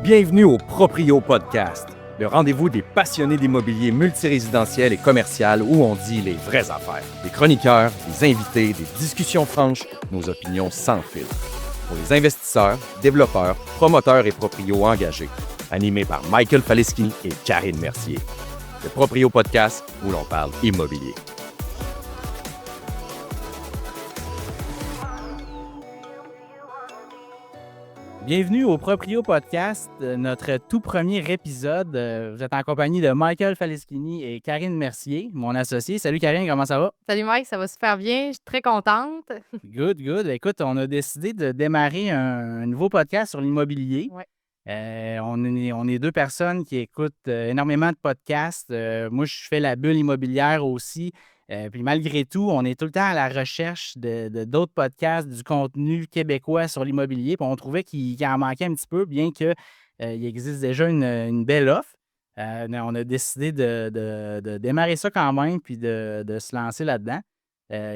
Bienvenue au Proprio Podcast, le rendez-vous des passionnés d'immobilier multirésidentiel et commercial où on dit les vraies affaires. Des chroniqueurs, des invités, des discussions franches, nos opinions sans filtre. Pour les investisseurs, développeurs, promoteurs et proprios engagés. Animé par Michael Faleschini et Karine Mercier. Le Proprio Podcast où l'on parle immobilier. Bienvenue au Proprio Podcast, notre tout premier épisode. Vous êtes en compagnie de Michael Faleschini et Karine Mercier, mon associé. Salut Karine, comment ça va? Salut Mike, ça va super bien. Je suis très contente. Good, good. Écoute, on a décidé de démarrer un nouveau podcast sur l'immobilier. Ouais. On est deux personnes qui écoutent énormément de podcasts. Moi, je fais la bulle immobilière aussi. Puis malgré tout, on est tout le temps à la recherche de d'autres podcasts, du contenu québécois sur l'immobilier. Puis on trouvait qu'il en manquait un petit peu, bien qu'il existe déjà une belle offre. On a décidé de démarrer ça quand même, puis de se lancer là-dedans.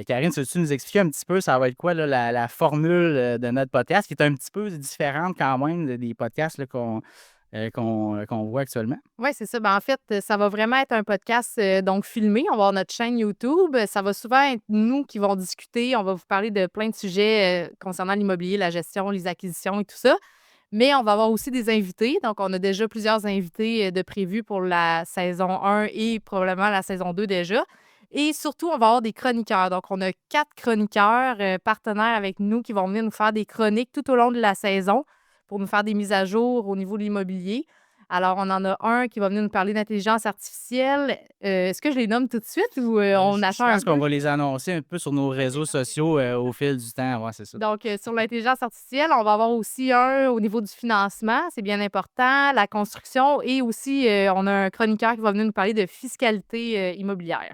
Karine, veux-tu nous expliquer un petit peu, ça va être quoi là, la formule de notre podcast, qui est un petit peu différente quand même des podcasts là, qu'on voit actuellement? Oui, c'est ça. En fait, ça va vraiment être un podcast donc filmé. On va avoir notre chaîne YouTube. Ça va souvent être nous qui vont discuter. On va vous parler de plein de sujets concernant l'immobilier, la gestion, les acquisitions et tout ça. Mais on va avoir aussi des invités. Donc, on a déjà plusieurs invités de prévus pour la saison 1 et probablement la saison 2 déjà. Et surtout, on va avoir des chroniqueurs. Donc, on a 4 chroniqueurs partenaires avec nous qui vont venir nous faire des chroniques tout au long de la saison pour nous faire des mises à jour au niveau de l'immobilier. Alors, on en a un qui va venir nous parler d'intelligence artificielle. Est-ce que je les nomme tout de suite ou on Je attend un pense qu'on peu? va les annoncer un peu sur nos réseaux sociaux au fil du temps. Ouais, c'est ça. Donc, sur l'intelligence artificielle, on va avoir aussi un au niveau du financement, c'est bien important, la construction et aussi, on a un chroniqueur qui va venir nous parler de fiscalité immobilière.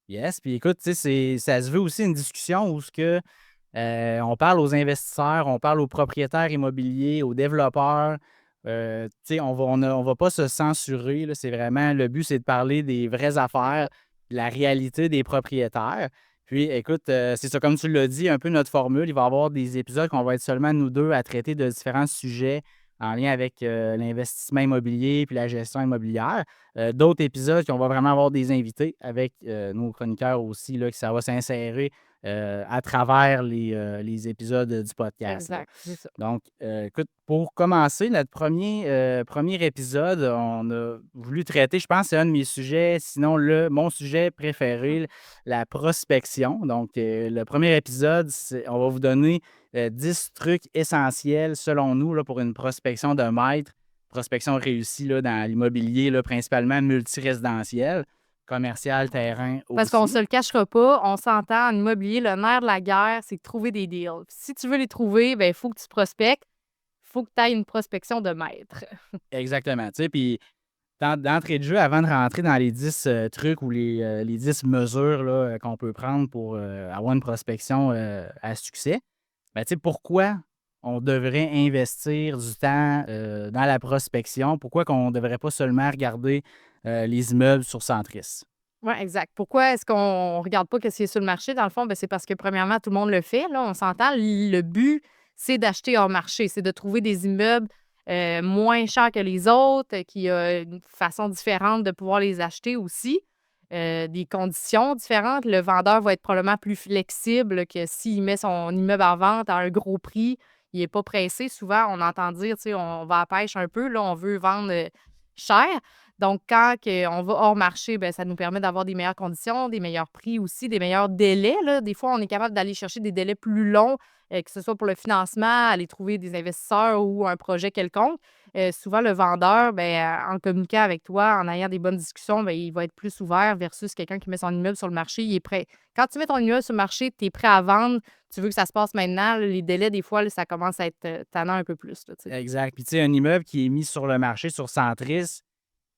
Yes, puis écoute, tu sais, ça se veut aussi une discussion où on parle aux investisseurs, on parle aux propriétaires immobiliers, aux développeurs. Tu sais, on va pas se censurer, là. C'est vraiment, le but, c'est de parler des vraies affaires, de la réalité des propriétaires. Puis, écoute, c'est ça, comme tu l'as dit, un peu notre formule. Il va y avoir des épisodes qu'on va être seulement nous deux à traiter de différents sujets en lien avec l'investissement immobilier puis la gestion immobilière. D'autres épisodes qu'on va vraiment avoir des invités avec nos chroniqueurs aussi, là, que ça va s'insérer à travers les épisodes du podcast, là. Exact, c'est ça. Donc, écoute, pour commencer, notre premier épisode, on a voulu traiter, je pense que c'est un de mes sujets, sinon mon sujet préféré, la prospection. Donc, le premier épisode, on va vous donner 10 trucs essentiels, selon nous, là, pour une prospection de maître, prospection réussie là, dans l'immobilier, là, principalement multirésidentiel, commercial, terrain Parce qu'on aussi. se le cachera pas, on s'entend en immobilier, le nerf de la guerre, c'est de trouver des deals. Si tu veux les trouver, ben il faut que tu prospectes, il faut que tu aies une prospection de maître. Exactement. Tu sais, puis d'entrée de jeu, avant de rentrer dans les 10 trucs ou les 10 mesures là, qu'on peut prendre pour avoir une prospection à succès, ben, tu sais, pourquoi on devrait investir du temps dans la prospection? Pourquoi qu'on ne devrait pas seulement regarder les immeubles sur Centris? Oui, exact. Pourquoi est-ce qu'on regarde pas ce qui est sur le marché? Dans le fond, ben, c'est parce que, premièrement, tout le monde le fait. Là, on s'entend. Le but, c'est d'acheter hors marché. C'est de trouver des immeubles moins chers que les autres, qui ont une façon différente de pouvoir les acheter aussi, des conditions différentes. Le vendeur va être probablement plus flexible que s'il met son immeuble en vente à un gros prix. Il n'est pas pressé. Souvent, on entend dire, tu sais, on va à la pêche un peu. Là, on veut vendre cher. Donc, quand on va hors marché, ben ça nous permet d'avoir des meilleures conditions, des meilleurs prix aussi, des meilleurs délais, là. Des fois, on est capable d'aller chercher des délais plus longs, que ce soit pour le financement, aller trouver des investisseurs ou un projet quelconque. Souvent, le vendeur, ben, en communiquant avec toi, en ayant des bonnes discussions, ben, il va être plus ouvert versus quelqu'un qui met son immeuble sur le marché. Il est prêt. Quand tu mets ton immeuble sur le marché, tu es prêt à vendre, tu veux que ça se passe maintenant. Les délais, des fois, là, ça commence à être tannant un peu plus, là, tu sais. Exact. Puis, tu sais, un immeuble qui est mis sur le marché sur Centris,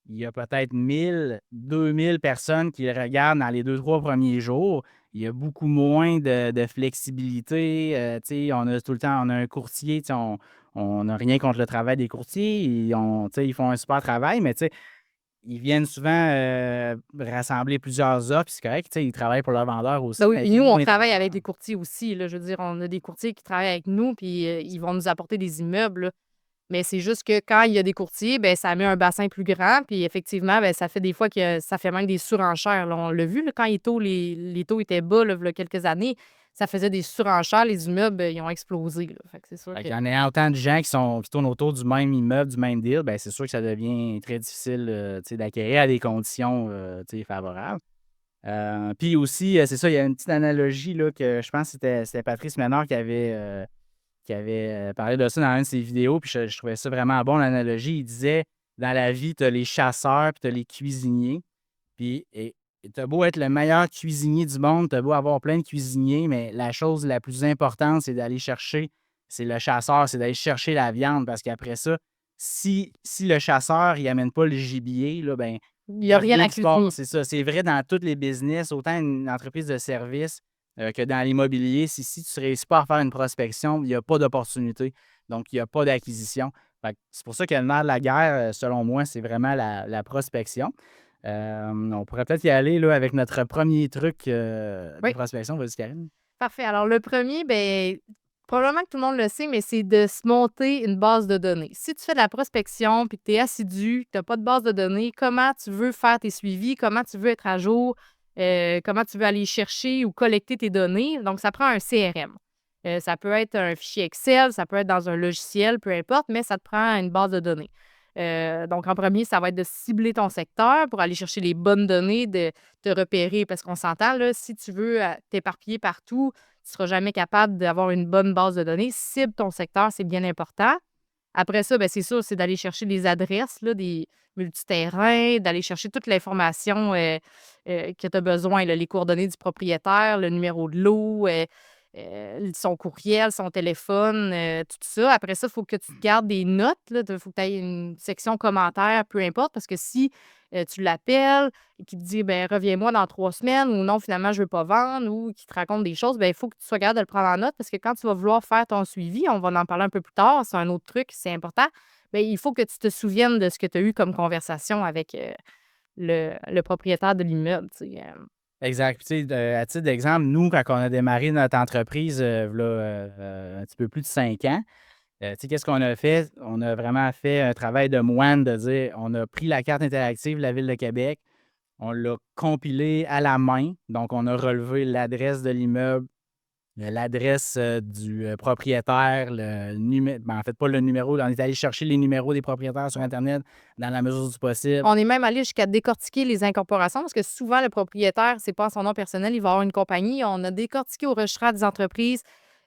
il y a peut-être 1000, 2000 personnes qui le regardent dans les 2, 3 premiers jours. Il y a beaucoup moins de flexibilité. Tu sais, on a tout le temps, on a un courtier, tu sais, on n'a rien contre le travail des courtiers. Tu sais, ils font un super travail, mais tu sais, ils viennent souvent rassembler plusieurs offres, puis c'est correct, tu sais, ils travaillent pour leur vendeur aussi. Ben oui, Mais puis nous, on moins- travaille avec des courtiers aussi, là. Je veux dire, on a des courtiers qui travaillent avec nous, puis ils vont nous apporter des immeubles, là. Mais c'est juste que quand il y a des courtiers, ben ça met un bassin plus grand. Puis effectivement, ben ça fait des fois que ça fait même des surenchères. Là. On l'a vu là, quand les taux étaient bas, là, il y a quelques années, ça faisait des surenchères. Les immeubles, ils ont explosé. Là. Fait que c'est sûr que... En ayant autant de gens qui tournent autour du même immeuble, du même deal, ben c'est sûr que ça devient très difficile d'acquérir à des conditions favorables. Puis aussi, c'est ça, il y a une petite analogie là, que je pense que c'était Patrice Ménard qui avait parlé de ça dans une de ses vidéos, puis je trouvais ça vraiment bon, l'analogie. Il disait, dans la vie, tu as les chasseurs, puis tu as les cuisiniers. Puis tu as beau être le meilleur cuisinier du monde, tu as beau avoir plein de cuisiniers, mais la chose la plus importante, c'est le chasseur, c'est d'aller chercher la viande, parce qu'après ça, si le chasseur, il amène pas le gibier, là, ben Il n'y a rien à cuisiner. c'est ça. C'est vrai dans tous les business, autant une entreprise de service que dans l'immobilier. Si tu ne réussis pas à faire une prospection, il n'y a pas d'opportunité. Donc, il n'y a pas d'acquisition. C'est pour ça que le nerf de la guerre, selon moi, c'est vraiment la prospection. On pourrait peut-être y aller là, avec notre premier truc de Oui. prospection. Vas-y, Karine. Parfait. Alors, le premier, ben probablement que tout le monde le sait, mais c'est de se monter une base de données. Si tu fais de la prospection puis que tu es assidu, que tu n'as pas de base de données, comment tu veux faire tes suivis, comment tu veux être à jour, comment tu veux aller chercher ou collecter tes données. Donc, ça prend un CRM. Ça peut être un fichier Excel, ça peut être dans un logiciel, peu importe, mais ça te prend une base de données. Donc, en premier, ça va être de cibler ton secteur pour aller chercher les bonnes données, de te repérer. Parce qu'on s'entend, là, si tu veux t'éparpiller partout, tu ne seras jamais capable d'avoir une bonne base de données. Cible ton secteur, c'est bien important. Après ça, ben, c'est sûr, c'est d'aller chercher les adresses là, des multiterrains, d'aller chercher toute l'information que tu as besoin, là, les coordonnées du propriétaire, le numéro de lot, son courriel, son téléphone, tout ça. Après ça, il faut que tu te gardes des notes. Il faut que tu aies une section commentaires, peu importe, parce que si tu l'appelles et qu'il te dit ben reviens-moi dans 3 semaines ou non, finalement, je ne veux pas vendre ou qu'il te raconte des choses, ben il faut que tu sois capable de le prendre en note parce que quand tu vas vouloir faire ton suivi, on va en parler un peu plus tard, c'est un autre truc, c'est important. Ben, il faut que tu te souviennes de ce que tu as eu comme conversation avec le propriétaire de l'immeuble. Exact. Puis, tu sais, à titre d'exemple, nous, quand on a démarré notre entreprise, un petit peu plus de 5 ans, tu sais, qu'est-ce qu'on a fait? On a vraiment fait un travail de moine de dire, on a pris la carte interactive de la Ville de Québec, on l'a compilée à la main. Donc, on a relevé l'adresse de l'immeuble, l'adresse du propriétaire, en fait, pas le numéro. On est allé chercher les numéros des propriétaires sur Internet dans la mesure du possible. On est même allé jusqu'à décortiquer les incorporations parce que souvent, le propriétaire, c'est pas en son nom personnel, il va avoir une compagnie. On a décortiqué au registre des entreprises.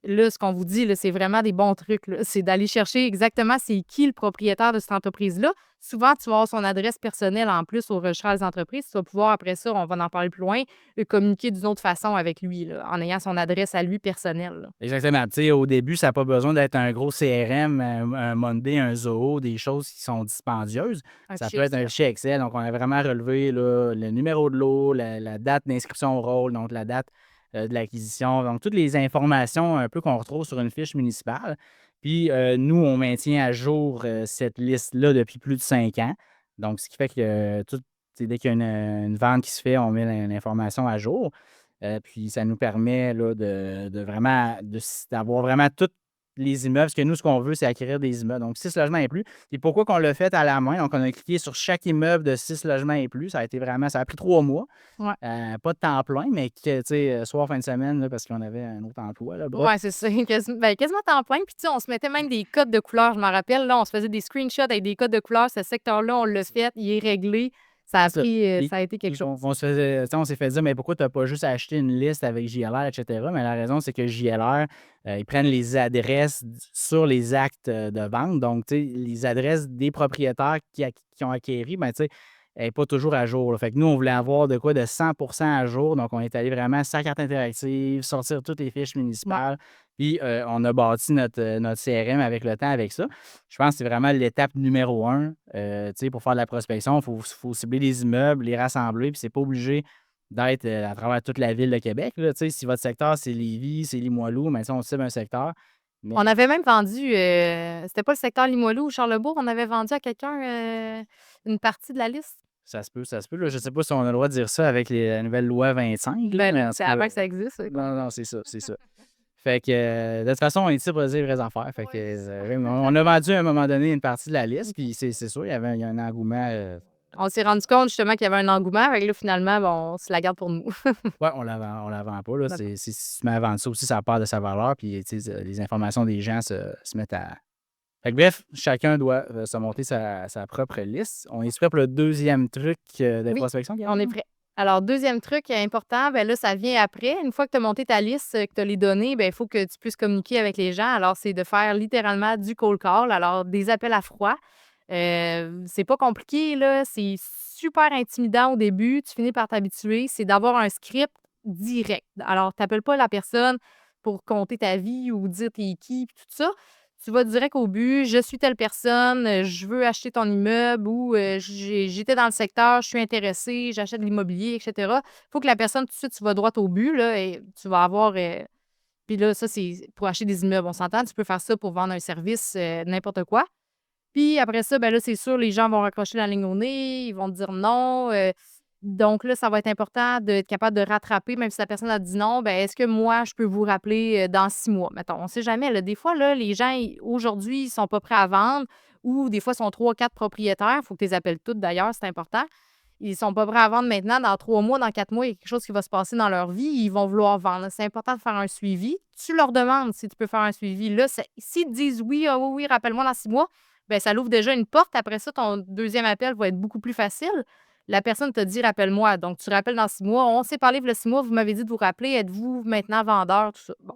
Là, ce qu'on vous dit, là, c'est vraiment des bons trucs. Là. C'est d'aller chercher exactement c'est qui le propriétaire de cette entreprise-là. Souvent, tu vas avoir son adresse personnelle en plus au registre des entreprises. Tu vas pouvoir, après ça, on va en parler plus loin, communiquer d'une autre façon avec lui, là, en ayant son adresse à lui personnelle. Là. Exactement. Tu sais, au début, ça n'a pas besoin d'être un gros CRM, un Monday, un Zoho, des choses qui sont dispendieuses. Ça peut être un fichier Excel. Donc, on a vraiment relevé là, le numéro de lot, la date d'inscription au rôle, donc la date de l'acquisition. Donc, toutes les informations un peu qu'on retrouve sur une fiche municipale. Puis, nous, on maintient à jour cette liste-là depuis plus de 5 ans. Donc, ce qui fait que dès qu'il y a une vente qui se fait, on met l'information à jour. Puis ça nous permet là, de vraiment d'avoir vraiment tous les immeubles. Parce que nous, ce qu'on veut, c'est acquérir des immeubles. Donc, 6 logements et plus. Et pourquoi qu'on l'a fait à la main? Donc, on a cliqué sur chaque immeuble de 6 logements et plus. Ça a pris 3 mois. Ouais. Pas de temps plein, mais soir, fin de semaine, là, parce qu'on avait un autre emploi. Oui, c'est ça. Quasiment temps plein. Puis, tu sais, on se mettait même des codes de couleurs. Je m'en rappelle, là, on se faisait des screenshots avec des codes de couleurs. Ce secteur-là, on l'a fait, il est réglé. Ça a pris, ça a été quelque chose. On s'est fait dire, mais pourquoi tu n'as pas juste acheté une liste avec JLR, etc. Mais la raison, c'est que JLR, ils prennent les adresses sur les actes de vente. Donc, tu sais, les adresses des propriétaires qui ont acquéri, ben, tu sais, elle n'est pas toujours à jour. Là. Fait que nous, on voulait avoir de quoi de 100% à jour. Donc, on est allé vraiment sa carte interactive, sortir toutes les fiches municipales. Puis, on a bâti notre CRM avec le temps avec ça. Je pense que c'est vraiment l'étape numéro 1. Pour faire de la prospection, il faut cibler les immeubles, les rassembler. Puis, c'est pas obligé d'être à travers toute la ville de Québec. Là. Si votre secteur, c'est Lévis, c'est Limoilou, mais on cible un secteur. Mais... On avait même vendu, c'était pas le secteur Limoilou ou Charlebourg, on avait vendu à quelqu'un une partie de la liste. Ça se peut. Là. Je ne sais pas si on a le droit de dire ça avec la nouvelle loi 25. Ben, c'est avant que ça existe. Non, c'est ça. Fait que, de toute façon, on est ici pour dire les vraies affaires. Fait que, Oui, c'est ça. on a vendu à un moment donné une partie de la liste, puis c'est sûr, il y a un engouement. On s'est rendu compte justement qu'il y avait un engouement. Fait que là, finalement, bon, on se la garde pour nous. Ouais, on la vend pas. Là. D'accord. Si tu mets à vendre ça aussi, ça part de sa valeur, puis les informations des gens se mettent à. Fait que, bref, chacun doit se monter sa propre liste. On est prêt pour le deuxième truc de Oui, prospection, on est Caroline? prêt. Alors, deuxième truc important, ben là, ça vient après. Une fois que tu as monté ta liste, que tu as les données, ben il faut que tu puisses communiquer avec les gens. Alors, c'est de faire littéralement du cold call, alors des appels à froid. C'est pas compliqué, là. C'est super intimidant au début. Tu finis par t'habituer. C'est d'avoir un script direct. Alors, tu n'appelles pas la personne pour compter ta vie ou dire t'es qui, puis tout ça. Tu vas direct au but. Je suis telle personne, je veux acheter ton immeuble ou j'étais dans le secteur, je suis intéressée, j'achète de l'immobilier, etc. Il faut que la personne, tout de suite, tu vas droit au but, là, et tu vas avoir. Puis là, ça, c'est pour acheter des immeubles. On s'entend, tu peux faire ça pour vendre un service, n'importe quoi. Puis après ça, ben là, c'est sûr, les gens vont raccrocher la ligne au nez, ils vont te dire non. Donc là, ça va être important d'être capable de rattraper, même si la personne a dit non, ben est-ce que moi, je peux vous rappeler dans 6 mois? Mettons, on ne sait jamais. Là. Des fois, là, les gens, aujourd'hui, ils ne sont pas prêts à vendre ou des fois, ils sont 3 ou 4 propriétaires. Il faut que tu les appelles toutes d'ailleurs, c'est important. Ils ne sont pas prêts à vendre maintenant. Dans 3 mois, dans 4 mois, il y a quelque chose qui va se passer dans leur vie. Ils vont vouloir vendre. C'est important de faire un suivi. Tu leur demandes si tu peux faire un suivi. Là, s'ils te disent oui, ah oui, oui, rappelle-moi dans 6 mois, ben ça l'ouvre déjà une porte. Après ça, ton deuxième appel va être beaucoup plus facile. La personne t'a dit rappelle-moi. Donc, tu rappelles dans 6 mois. On s'est parlé le 6 mois, vous m'avez dit de vous rappeler. Êtes-vous maintenant vendeur? Tout ça. Bon.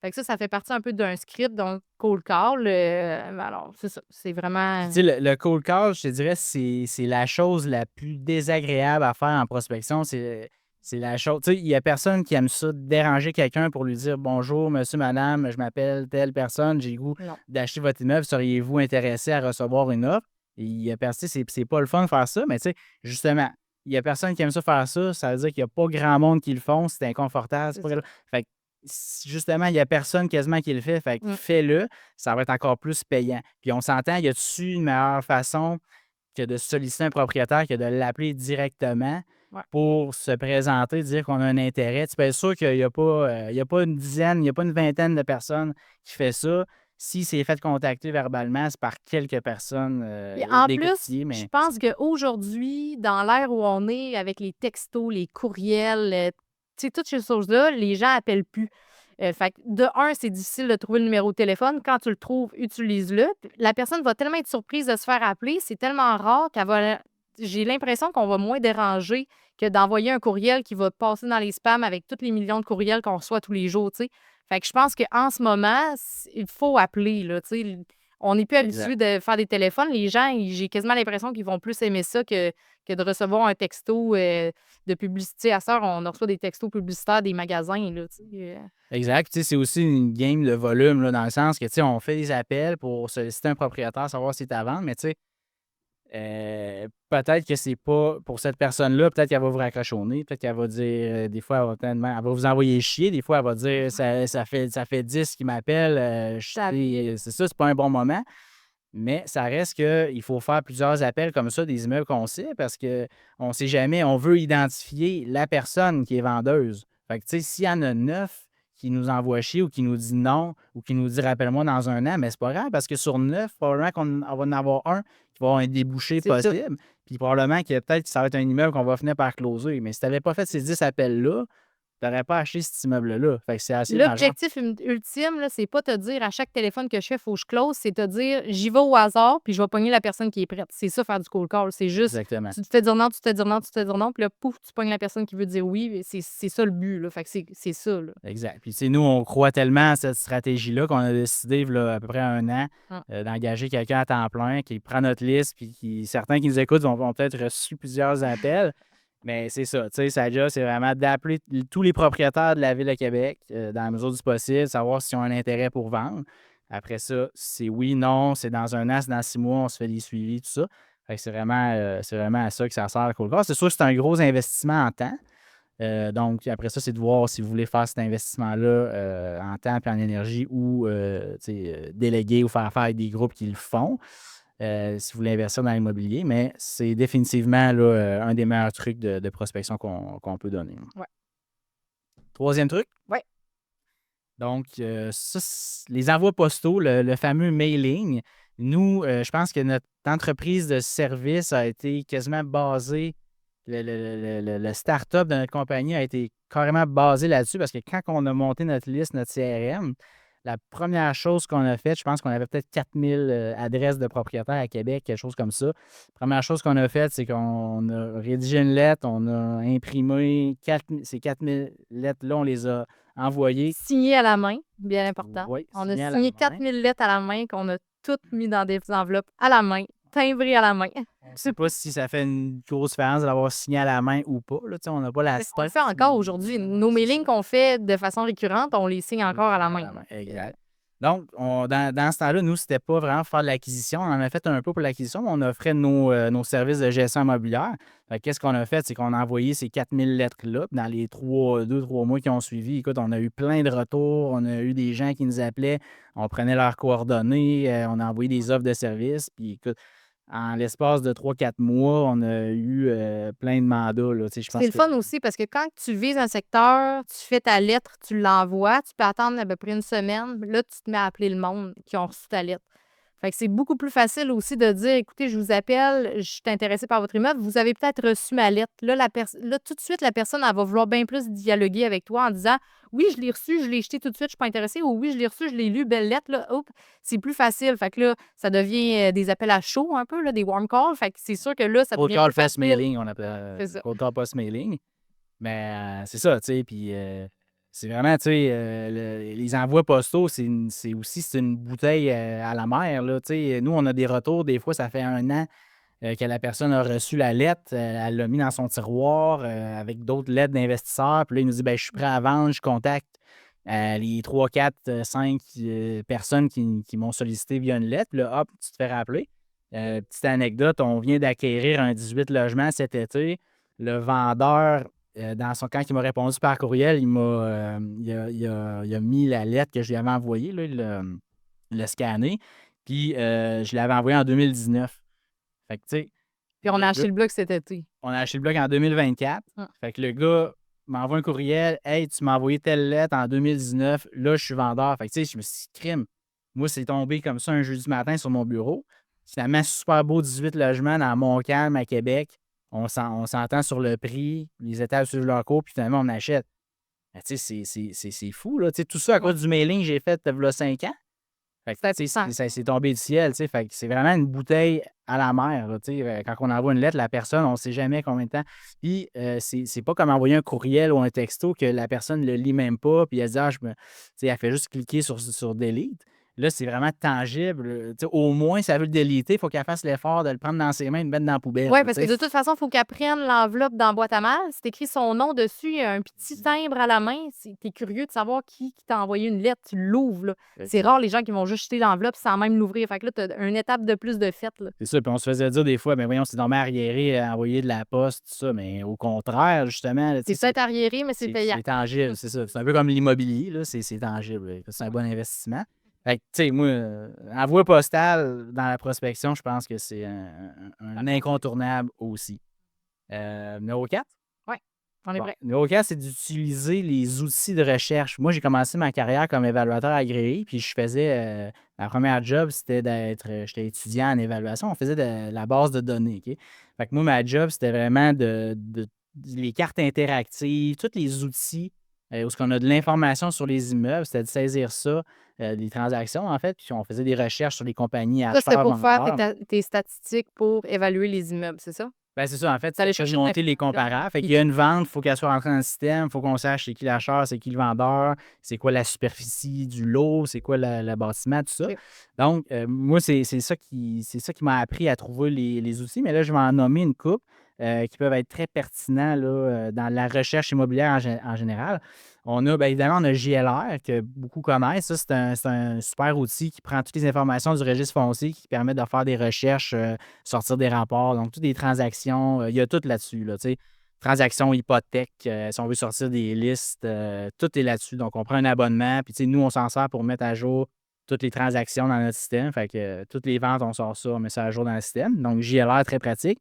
Fait que ça fait partie un peu d'un script, donc cold call. Alors, c'est ça. C'est vraiment. Tu sais, le cold call, je te dirais, c'est la chose la plus désagréable à faire en prospection. C'est la chose. Tu sais, il n'y a personne qui aime ça, déranger quelqu'un pour lui dire bonjour, monsieur, madame, je m'appelle telle personne, j'ai le goût Non. d'acheter votre immeuble, seriez-vous intéressé à recevoir une offre? Et il y a personne, c'est pas le fun de faire ça, mais tu sais, justement, il n'y a personne qui aime ça faire ça, ça veut dire qu'il n'y a pas grand monde qui le font, c'est inconfortable. C'est Pas ça. Fait que, justement, il n'y a personne quasiment qui le fait, fait que fais-le, ça va être encore plus payant. Puis on s'entend, y a-tu une meilleure façon que de solliciter un propriétaire que de l'appeler directement Ouais. pour se présenter, dire qu'on a un intérêt? Tu peux être sûr qu'il n'y a pas une dizaine, il n'y a pas une vingtaine de personnes qui fait ça. Si c'est fait contacter verbalement, c'est par quelques personnes, Puis en des plus, courtiers, je mais pense qu'aujourd'hui, dans l'ère où on est, avec les textos, les courriels, tu sais, toutes ces choses-là, les gens appellent plus. Fait que de un, c'est difficile de trouver le numéro de téléphone. Quand tu le trouves, utilise-le. Puis la personne va tellement être surprise de se faire appeler, c'est tellement rare qu'elle va. J'ai l'impression qu'on va moins déranger que d'envoyer un courriel qui va passer dans les spams avec tous les millions de courriels qu'on reçoit tous les jours, tu sais. Fait que je pense qu'en ce moment, il faut appeler, là, tu sais. On n'est plus habitué exact. de faire des téléphones. Les gens, j'ai quasiment l'impression qu'ils vont plus aimer ça que de recevoir un texto de publicité. À ça, on reçoit des textos publicitaires des magasins, là, tu sais. Exact. Tu sais, c'est aussi une game de volume, là, dans le sens que, tu sais, on fait des appels pour solliciter un propriétaire, savoir s'il est à vendre, mais tu sais, peut-être que c'est pas pour cette personne-là, peut-être qu'elle va vous raccrocher au nez, peut-être qu'elle va dire, des fois, elle va vous envoyer chier, des fois, elle va dire, ça fait 10 qui m'appellent, Ça- c'est ça, c'est pas un bon moment. Mais ça reste qu'il faut faire plusieurs appels comme ça, des immeubles qu'on sait, parce qu'on ne sait jamais, on veut identifier la personne qui est vendeuse. Fait que, tu sais, s'il y en a 9 qui nous envoient chier ou qui nous dit non ou qui nous dit rappelle-moi dans un an, mais c'est pas grave parce que sur 9, probablement qu'on va en avoir un qui va avoir un débouché C'est ça. possible. Puis probablement que peut-être ça va être un immeuble qu'on va finir par closer. Mais si tu n'avais pas fait ces 10 appels-là, tu n'aurais pas acheté cet immeuble-là. Fait que c'est assez majeur. L'objectif ultime, là, c'est pas te dire à chaque téléphone que je fais, il faut que je close, c'est te dire j'y vais au hasard, puis je vais pogner la personne qui est prête. C'est ça, faire du cold call. C'est juste, Exactement. tu te fais dire non, tu te fais dire non, tu te fais dire non, puis là, pouf, tu pognes la personne qui veut dire oui. C'est ça le but, là. Fait que c'est ça, là. Exact. Puis, tu sais, nous, on croit tellement à cette stratégie-là qu'on a décidé, là, à peu près 1 an, Ah. d'engager quelqu'un à temps plein qui prend notre liste, puis certains qui nous écoutent vont peut-être reçu plusieurs appels. Mais c'est ça, tu sais, sa job, c'est vraiment d'appeler tous les propriétaires de la Ville de Québec, dans la mesure du possible, savoir s'ils ont un intérêt pour vendre. Après ça, c'est oui, non, c'est dans 1 an, c'est dans 6 mois, on se fait des suivis, tout ça. Fait que c'est vraiment à ça que ça sert le cold call. C'est sûr que c'est un gros investissement en temps. Donc, après ça, c'est de voir si vous voulez faire cet investissement-là en temps et en énergie ou déléguer ou faire affaire avec des groupes qui le font. Si vous voulez investir dans l'immobilier, mais c'est définitivement là, un des meilleurs trucs de prospection qu'on peut donner. Ouais. Troisième truc? Ouais. Donc, les envois postaux, le fameux mailing, nous, je pense que notre entreprise de service a été quasiment basée, le start-up de notre compagnie a été carrément basé là-dessus parce que quand on a monté notre liste, notre CRM, la première chose qu'on a faite, je pense qu'on avait peut-être 4000 adresses de propriétaires à Québec, quelque chose comme ça. La première chose qu'on a faite, c'est qu'on a rédigé une lettre, on a imprimé ces 4000 lettres-là, on les a envoyées. Signé à la main, bien important. Oui, On signé a à la signé main. 4000 lettres à la main qu'on a toutes mis dans des enveloppes à la main, timbrées à la main. On ne sait pas si ça fait une grosse différence de l'avoir signé à la main ou pas. Là, tu sais, on n'a pas la On le stat. fait encore aujourd'hui. Nos C'est mailings ça. qu'on fait de façon récurrente, on les signe encore à la main. Exact. Donc, dans ce temps-là, nous, c'était pas vraiment faire de l'acquisition. On en a fait un peu pour l'acquisition, mais on offrait nos services de gestion immobilière. Fait que qu'est-ce qu'on a fait? C'est qu'on a envoyé ces 4000 lettres-là. Puis dans les 2-3 mois qui ont suivi, écoute, on a eu plein de retours. On a eu des gens qui nous appelaient. On prenait leurs coordonnées. On a envoyé des offres de services. Puis écoute, en l'espace de 3-4 mois, on a eu plein de mandats. Là. Tu sais, je pense C'est le que fun aussi parce que quand tu vises un secteur, tu fais ta lettre, tu l'envoies, tu peux attendre à peu près une semaine. Là, tu te mets à appeler le monde qui ont reçu ta lettre. Fait que c'est beaucoup plus facile aussi de dire, écoutez, je vous appelle, je suis intéressé par votre immeuble, vous avez peut-être reçu ma lettre. Là, là, tout de suite, la personne, elle va vouloir bien plus dialoguer avec toi en disant, oui, je l'ai reçu, je l'ai jeté tout de suite, je suis pas intéressé, ou oui, je l'ai reçu, je l'ai lu, belle lettre, là, hop, c'est plus facile. Fait que là, ça devient des appels à chaud un peu, là, des warm calls. Fait que c'est sûr que là, ça cold devient call plus fast facile. mailing, on appelle C'est ça. cold call post mailing. Mais c'est ça, tu sais, puis c'est vraiment, tu sais, les envois postaux, c'est une bouteille à la mer, là, tu sais. Nous, on a des retours, des fois, ça fait 1 an que la personne a reçu la lettre, elle l'a mis dans son tiroir avec d'autres lettres d'investisseurs, puis là, il nous dit, ben je suis prêt à vendre, je contacte les 3, 4, 5 personnes qui m'ont sollicité via une lettre, puis là, hop, tu te fais rappeler. Petite anecdote, on vient d'acquérir un 18 logements cet été. Le vendeur, quand il m'a répondu par courriel, il a mis la lettre que je lui avais envoyée, là, il l'a scanné, puis je l'avais envoyé en 2019. Fait que, tu sais, Puis on le a gars, acheté le bloc cet été. on a acheté le bloc en 2024. Fait que le gars m'envoie un courriel. Hey, tu m'as envoyé telle lettre en 2019. Là, je suis vendeur. Fait que, tu sais, je me suis dit, crime. Moi, c'est tombé comme ça un jeudi matin sur mon bureau. Finalement, super beau 18 logements dans Montcalm, à Québec. On s'entend sur le prix. Les étapes suivent leur cours. Puis finalement, on achète. Ben, tu sais, c'est fou, là. Tu sais, tout ça à cause du mailing que j'ai fait il y a 5 ans. Fait que, C'est tu sais, puissant. c'est tombé du ciel, tu sais. Fait que c'est vraiment une bouteille à la mer, là, tu sais. Quand on envoie une lettre, la personne, on ne sait jamais combien de temps. Puis, c'est pas comme envoyer un courriel ou un texto que la personne ne le lit même pas, puis elle se dit, tu sais, elle fait juste cliquer sur Delete. Là, c'est vraiment tangible. Tu sais, au moins, si elle veut le déliter, il faut qu'elle fasse l'effort de le prendre dans ses mains et de le mettre dans la poubelle. Oui, Tu parce que sais. de toute façon, il faut qu'elle prenne l'enveloppe dans la boîte à mal. C'est écrit son nom dessus, il y a un petit timbre à la main. Tu es curieux de savoir qui t'a envoyé une lettre. Tu l'ouvres, là. C'est rare les gens qui vont juste jeter l'enveloppe sans même l'ouvrir. Fait que là, tu as une étape de plus de fête, là. C'est ça, puis on se faisait dire des fois, ben voyons, c'est normal arriéré à envoyer de la poste, tout ça, mais au contraire, justement, là, tu C'est sais, peut-être arriéré, mais c'est payant. c'est tangible, c'est ça. C'est un peu comme l'immobilier, là, c'est tangible. Là. C'est un bon investissement. Fait que, tu sais, moi, envoi postal dans la prospection, je pense que c'est un incontournable aussi. Numéro 4? Oui, on est Bon, prêt. numéro 4, c'est d'utiliser les outils de recherche. Moi, j'ai commencé ma carrière comme évaluateur agréé, puis je faisais, ma première job, c'était j'étais étudiant en évaluation, on faisait de la base de données, OK? Fait que moi, ma job, c'était vraiment les cartes interactives, tous les outils où on a de l'information sur les immeubles, c'était de saisir ça, des transactions, en fait, puis on faisait des recherches sur les compagnies Ça, c'était acheteurs, pour faire vendeurs. tes statistiques pour évaluer les immeubles, c'est ça? Ben, c'est ça, en fait, Tu allais c'est chercher de monter les l'information. comparables. Fait qu'il y a une vente, il faut qu'elle soit rentrée dans le système, il faut qu'on sache c'est qui l'acheteur, c'est qui le vendeur, c'est quoi la superficie du lot, c'est quoi le bâtiment, tout ça. OK. Donc, moi, c'est ça qui m'a appris à trouver les outils, mais là, je vais en nommer une couple qui peuvent être très pertinents là, dans la recherche immobilière en général. On a, bien évidemment, on a JLR que beaucoup connaissent. Ça, c'est un super outil qui prend toutes les informations du registre foncier qui permet de faire des recherches, sortir des rapports, donc toutes les transactions, il y a tout là-dessus, là, tu sais. Transactions, hypothèques, si on veut sortir des listes, tout est là-dessus. Donc, on prend un abonnement, puis tu sais, nous, on s'en sert pour mettre à jour toutes les transactions dans notre système. Fait que toutes les ventes, on sort ça, on met ça à jour dans le système. Donc, JLR, très pratique.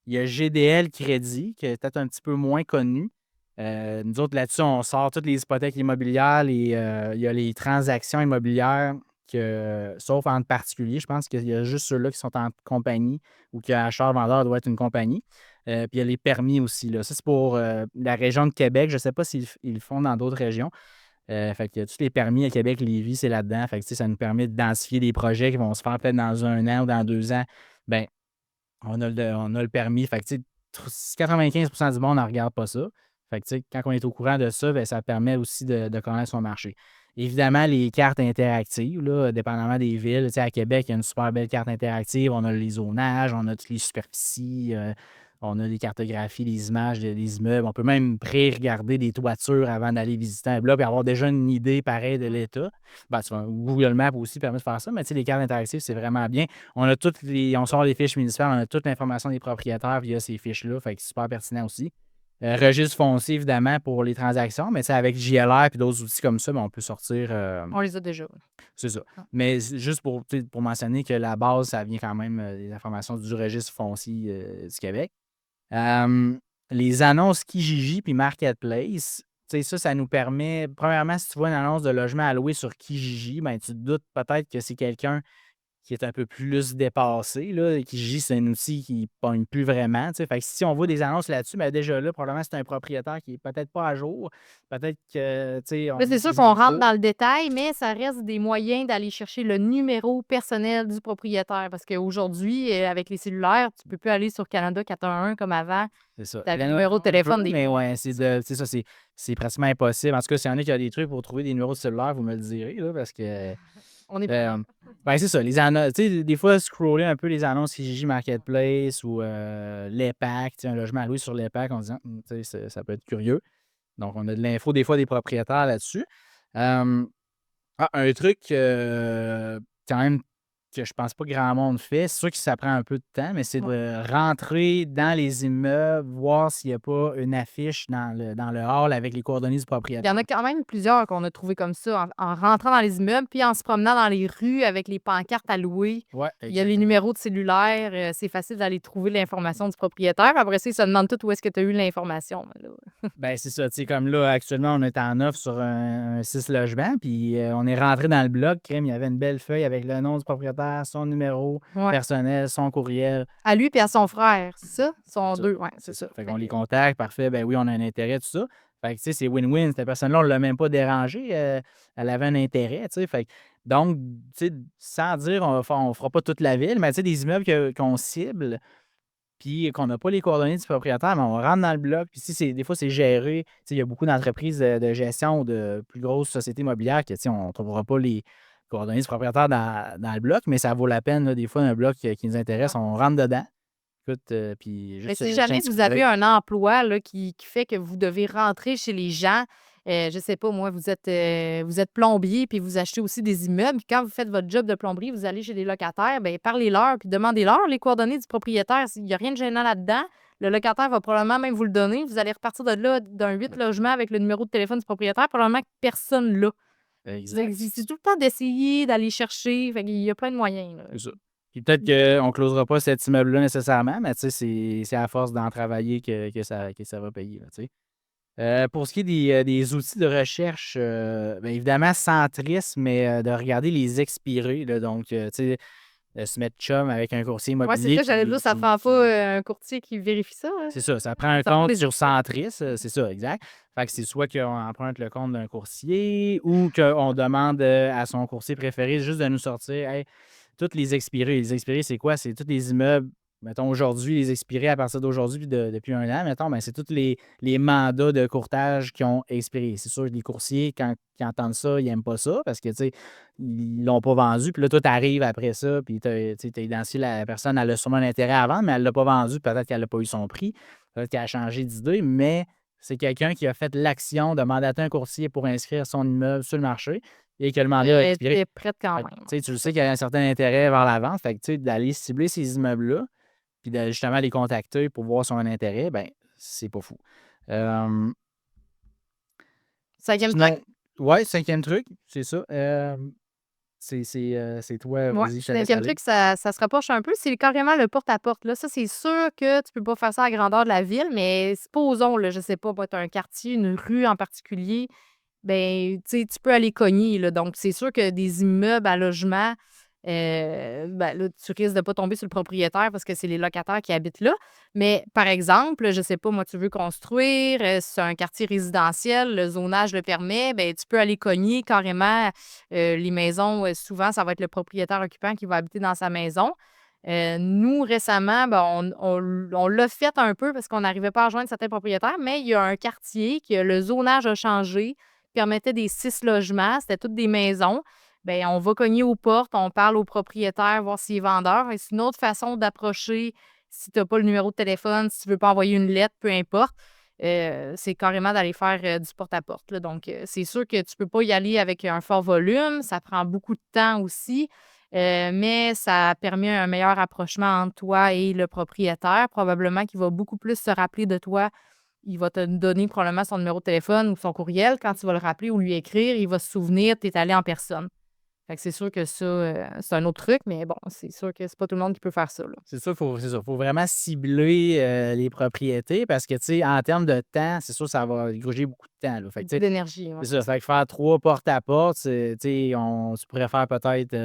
Il y a GDL Crédit, qui est peut-être un petit peu moins connu. Nous autres, là-dessus, on sort toutes les hypothèques immobilières, il y a les transactions immobilières, sauf entre particuliers. Je pense qu'il y a juste ceux-là qui sont en compagnie ou que acheteur-vendeur doit être une compagnie. Puis il y a les permis aussi. Là. Ça, c'est pour la région de Québec. Je ne sais pas s'ils le font dans d'autres régions. Fait que tous les permis à Québec, Lévis, c'est là-dedans. Fait que, ça nous permet d'identifier des projets qui vont se faire peut-être dans 1 an ou dans 2 ans. Ben, on a le permis. Fait que, 95% du monde ne regarde pas ça. Fait que, quand on est au courant de ça, ben, ça permet aussi de connaître son marché. Évidemment, les cartes interactives, là, dépendamment des villes. À Québec, il y a une super belle carte interactive. On a les zonages, on a toutes les superficies, on a les cartographies, les images des immeubles. On peut même pré-regarder des toitures avant d'aller visiter un bloc et avoir déjà une idée pareille de l'état. Ben, Google Maps aussi permet de faire ça, mais les cartes interactives, c'est vraiment bien. On sort les fiches municipales, on a toute l'information des propriétaires via ces fiches-là, fait que c'est super pertinent aussi. Registre foncier, évidemment, pour les transactions, mais avec JLR et d'autres outils comme ça, ben, on peut sortir. On les a déjà. C'est ça. Ah. Mais juste pour mentionner que la base, ça vient quand même des informations du registre foncier du Québec. Les annonces Kijiji puis Marketplace, ça nous permet, premièrement, si tu vois une annonce de logement à louer sur Kijiji, ben, tu te doutes peut-être que c'est quelqu'un qui est un peu plus dépassé. Là. Kijiji, c'est un outil qui ne pogne plus vraiment. Fait que si on voit des annonces là-dessus, ben déjà là, probablement, c'est un propriétaire qui n'est peut-être pas à jour. Peut-être que, Là, c'est sûr qu'on rentre dans le détail, mais ça reste des moyens d'aller chercher le numéro personnel du propriétaire. Parce qu'aujourd'hui, avec les cellulaires, tu ne peux plus aller sur Canada 411 comme avant. C'est ça. Tu as le numéro de téléphone des. Mais ouais, c'est ça, c'est pratiquement impossible. En tout cas, s'il y en a qui ont des trucs pour trouver des numéros de cellulaire, vous me le direz, là, parce que. On est ben, c'est ça. Les annonces, des fois, scroller un peu les annonces Kijiji Marketplace ou l'EPAC, un logement à louer sur l'EPAC en disant, ça peut être curieux. Donc, on a de l'info des fois des propriétaires là-dessus. Un truc quand même que je pense pas que grand monde fait, c'est sûr que ça prend un peu de temps, mais c'est de rentrer dans les immeubles, voir s'il n'y a pas une affiche dans le hall avec les coordonnées du Il y propriétaire. en a quand même plusieurs qu'on a trouvé comme ça, en rentrant dans les immeubles, puis en se promenant dans les rues avec les pancartes à louer. Ouais, Il y a les numéros de cellulaire, c'est facile d'aller trouver l'information du propriétaire. Après ça, ils se demandent tout où est-ce que tu as eu l'information. Ben, c'est ça. Comme là, actuellement, on est en offre sur un 6 logements, puis on est rentré dans le bloc. Il y avait une belle feuille avec le nom du propriétaire, son numéro personnel, son courriel. À lui et à son frère, c'est ça? Sont Ça. deux, ouais, c'est ça. Fait qu'on les contacte, parfait, ben oui, on a un intérêt, tout ça. Fait que, c'est win-win. Cette personne-là, on ne l'a même pas dérangée. Elle avait un intérêt, Fait que, donc, sans dire, on ne fera pas toute la ville, mais des immeubles qu'on cible, puis qu'on n'a pas les coordonnées du propriétaire, mais on rentre dans le bloc. Puis des fois, c'est géré. Il y a beaucoup d'entreprises de gestion ou de plus grosses sociétés immobilières que on ne trouvera pas les coordonnées du propriétaire dans le bloc, mais ça vaut la peine, là, des fois, un bloc qui nous intéresse, on rentre dedans. Écoute, puis Mais juste si jamais vous avez un emploi là, qui fait que vous devez rentrer chez les gens, je sais pas, moi, vous êtes plombier puis vous achetez aussi des immeubles. Puis quand vous faites votre job de plomberie, vous allez chez les locataires, bien, parlez-leur puis demandez-leur les coordonnées du propriétaire. Il n'y a rien de gênant là-dedans. Le locataire va probablement même vous le donner. Vous allez repartir de là d'un 8 logements avec le numéro de téléphone du propriétaire. Probablement que personne l'a. Exact. C'est tout le temps d'essayer, d'aller chercher. Fait qu'il y a plein de moyens. Là. C'est ça. Puis peut-être qu'on ne closera pas cet immeuble-là nécessairement, mais c'est à force d'en travailler que ça va payer. Là, pour ce qui est des outils de recherche, bien évidemment, Centris, mais de regarder les expirés. Là, donc, se mettre chum avec un courtier immobilier. Oui, c'est ça, j'allais dire, ça prend pas un courtier qui vérifie ça. Hein? C'est ça, ça prend un compte sur Centris, c'est ça, exact. Fait que c'est soit qu'on emprunte le compte d'un coursier ou qu'on demande à son coursier préféré juste de nous sortir toutes les expirés. Les expirés, c'est quoi? C'est tous les immeubles, mettons aujourd'hui, les expirés à partir d'aujourd'hui, depuis 1 an, mettons, ben, c'est tous les mandats de courtage qui ont expiré. C'est sûr que les coursiers, quand ils entendent ça, ils n'aiment pas ça parce que, ils l'ont pas vendu. Puis là, toi, tu arrives après ça, puis tu as identifié la personne, elle a sûrement un intérêt à vendre, mais elle ne l'a pas vendu. Peut-être qu'elle n'a pas eu son prix. Peut-être qu'elle a changé d'idée, mais c'est quelqu'un qui a fait l'action de mandater un courtier pour inscrire son immeuble sur le marché et que le mandat a expiré. Elle est prête quand même. Tu le sais qu'il y a un certain intérêt vers la vente. Fait que, d'aller cibler ces immeubles-là, puis de justement les contacter pour voir son intérêt, ben c'est pas fou. Cinquième truc? Oui, 5e truc, c'est ça. c'est toi, Ouais. vas-y, je te laisse 5e aller. truc, ça se rapproche un peu, c'est carrément le porte-à-porte. Là, ça, c'est sûr que tu peux pas faire ça à la grandeur de la ville, mais supposons, là, je sais pas, moi, tu un quartier, une rue en particulier, ben, tu sais, tu peux aller cogner, là. Donc, c'est sûr que des immeubles à logement, ben, là, tu risques de pas tomber sur le propriétaire parce que c'est les locataires qui habitent là. Mais, par exemple, je sais pas, moi, tu veux construire, c'est un quartier résidentiel, le zonage le permet, ben, tu peux aller cogner carrément, les maisons, souvent, ça va être le propriétaire occupant qui va habiter dans sa maison. Nous, récemment, ben, on l'a fait un peu parce qu'on n'arrivait pas à joindre certains propriétaires, mais il y a un quartier que le zonage a changé, permettait des 6 logements, c'était toutes des maisons. Bien, on va cogner aux portes, on parle au propriétaire, voir s'il est vendeur et c'est une autre façon d'approcher si tu as pas le numéro de téléphone, si tu veux pas envoyer une lettre, peu importe, c'est carrément d'aller faire, du porte-à-porte, là. Donc, c'est sûr que tu peux pas y aller avec un fort volume, ça prend beaucoup de temps aussi, mais ça permet un meilleur rapprochement entre toi et le propriétaire. Probablement qu'il va beaucoup plus se rappeler de toi. Il va te donner probablement son numéro de téléphone ou son courriel. Quand tu vas le rappeler ou lui écrire, il va se souvenir que tu es allé en personne. Fait que c'est sûr que ça, c'est un autre truc, mais bon, c'est sûr que c'est pas tout le monde qui peut faire ça, là. C'est ça, faut vraiment cibler, les propriétés parce que, tu sais, en termes de temps, c'est sûr ça va gruger beaucoup de temps, là. Fait que, tu Beaucoup sais, d'énergie, ouais. c'est ça, fait que faire 3 porte-à-porte, tu sais, tu pourrais faire peut-être,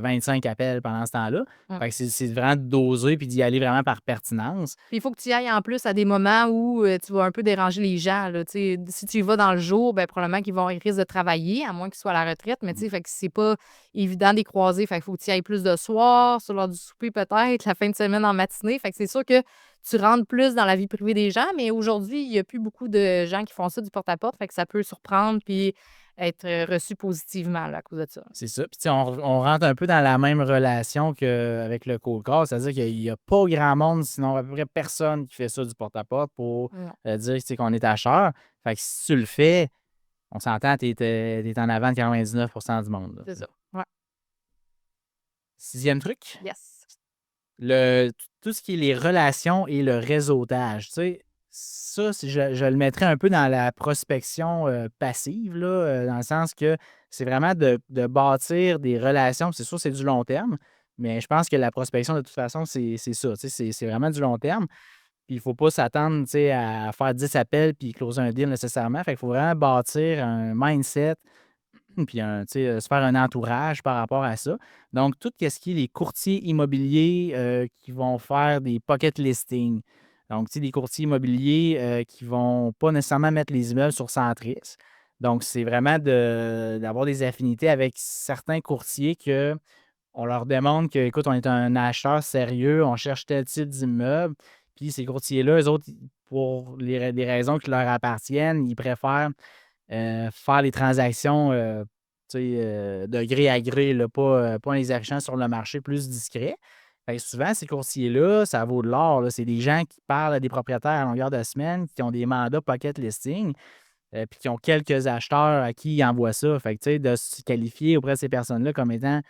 25 appels pendant ce temps-là. Mmh. Fait que c'est vraiment de doser puis d'y aller vraiment par pertinence. Puis il faut que tu y ailles en plus à des moments où, tu vas un peu déranger les gens, là, tu sais. Si tu y vas dans le jour, ben probablement ils risquent de travailler, à moins qu'ils soient à la retraite, mais tu sais, fait que c'est pas évident de les croiser. Fait qu'il faut que tu y ailles plus de soir, sur l'heure du souper peut-être, la fin de semaine en matinée. Fait que c'est sûr que tu rentres plus dans la vie privée des gens, mais aujourd'hui, il y a plus beaucoup de gens qui font ça du porte-à-porte, fait que ça peut surprendre puis être, reçu positivement, là, à cause de ça. C'est ça. Puis, tu sais, on rentre un peu dans la même relation qu'avec le cold call, c'est-à-dire qu'il y a pas grand monde, sinon à peu près personne qui fait ça du porte-à-porte pour, Non, dire, tu sais, qu'on est acheteur. Fait que si tu le fais, on s'entend, tu es en avant de 99 du monde, là. c'est ça. Ouais. 6e truc, Yes. tout ce qui est les relations et le réseautage, tu sais, ça, je le mettrais un peu dans la prospection, passive, là, dans le sens que c'est vraiment de bâtir des relations. C'est sûr, c'est du long terme, mais je pense que la prospection, de toute façon, c'est ça, tu sais, c'est vraiment du long terme. Puis il ne faut pas s'attendre, tu sais, à faire 10 appels puis closer un deal nécessairement. Fait qu'il faut vraiment bâtir un mindset puis tu sais, se faire un entourage par rapport à ça. Donc, tout ce qui est les courtiers immobiliers qui vont faire des pocket listings. Donc, tu sais, des courtiers immobiliers qui ne vont pas nécessairement mettre les immeubles sur Centris. Donc, c'est vraiment d'avoir des affinités avec certains courtiers que on leur demande que, écoute, on est un acheteur sérieux, on cherche tel type d'immeuble. Puis ces courtiers-là, eux autres, pour des raisons qui leur appartiennent, ils préfèrent faire les transactions tu sais, de gré à gré, là, pas en les affichant sur le marché plus discret. Fait que souvent, ces courtiers-là, ça vaut de l'or, là. C'est des gens qui parlent à des propriétaires à longueur de semaine, qui ont des mandats pocket listing, puis qui ont quelques acheteurs à qui ils envoient ça. Fait que, tu sais, de se qualifier auprès de ces personnes-là comme étant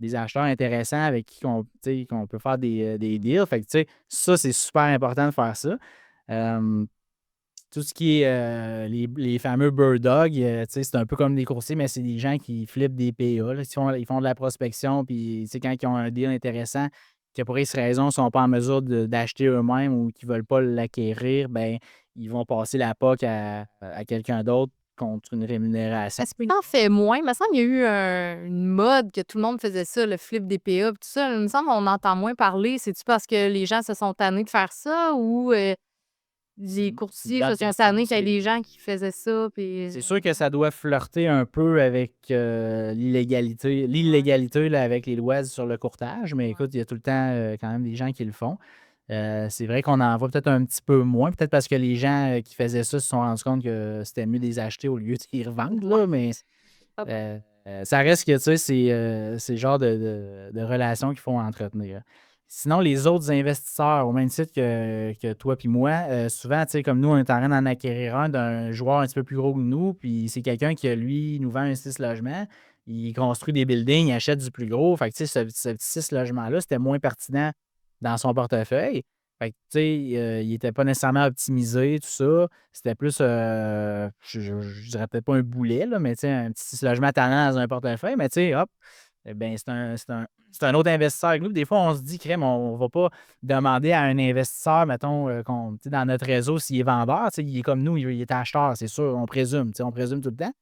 des acheteurs intéressants avec qui tu sais, qu'on peut faire des deals. Fait que, tu sais, ça, c'est super important de faire ça. Euh, Tout ce qui est les fameux bird dog, tu sais, c'est un peu comme des coursiers, mais c'est des gens qui flippent des PA, là. Ils font de la prospection, puis tu sais, quand ils ont un deal intéressant, que pour X raison, ne sont pas en mesure d'acheter eux-mêmes ou qu'ils ne veulent pas l'acquérir, ben ils vont passer la POC à quelqu'un d'autre contre une rémunération. Est-ce que tu en fais moins? Il me semble qu'il y a eu une mode que tout le monde faisait ça, le flip des PA, puis tout ça. Il me semble qu'on entend moins parler. C'est-tu parce que les gens se sont tannés de faire ça ou les courtiers se sont tannés qu'il y ait des gens qui faisaient ça? Puis... C'est sûr que ça doit flirter un peu avec l'illégalité là, avec les lois sur le courtage, mais écoute, il y a tout le temps quand même des gens qui le font. C'est vrai qu'on en voit peut-être un petit peu moins, peut-être parce que les gens qui faisaient ça se sont rendus compte que c'était mieux de les acheter au lieu de les revendre, là, mais ça reste que, tu sais, c'est le genre de relations qu'il faut entretenir. Sinon, les autres investisseurs, au même titre que toi puis moi, souvent, tu sais, comme nous, on est en train d'en acquérir un d'un joueur un petit peu plus gros que nous, puis c'est quelqu'un qui, lui, nous vend un 6 logements, il construit des buildings, il achète du plus gros. Fait que, tu sais, ce petit 6 logements-là, c'était moins pertinent dans son portefeuille. Fait que, tu sais, il était pas nécessairement optimisé, tout ça. C'était plus, je dirais peut-être pas un boulet, là, mais tu sais, un petit logement tannant dans un portefeuille, mais tu sais, hop, eh bien, c'est un autre investisseur avec nous. Des fois, on se dit: «Crème, on va pas demander à un investisseur, mettons, tu sais, dans notre réseau, s'il est vendeur, tu sais, il est comme nous, il est acheteur, c'est sûr, on présume, tu sais, on présume tout le temps».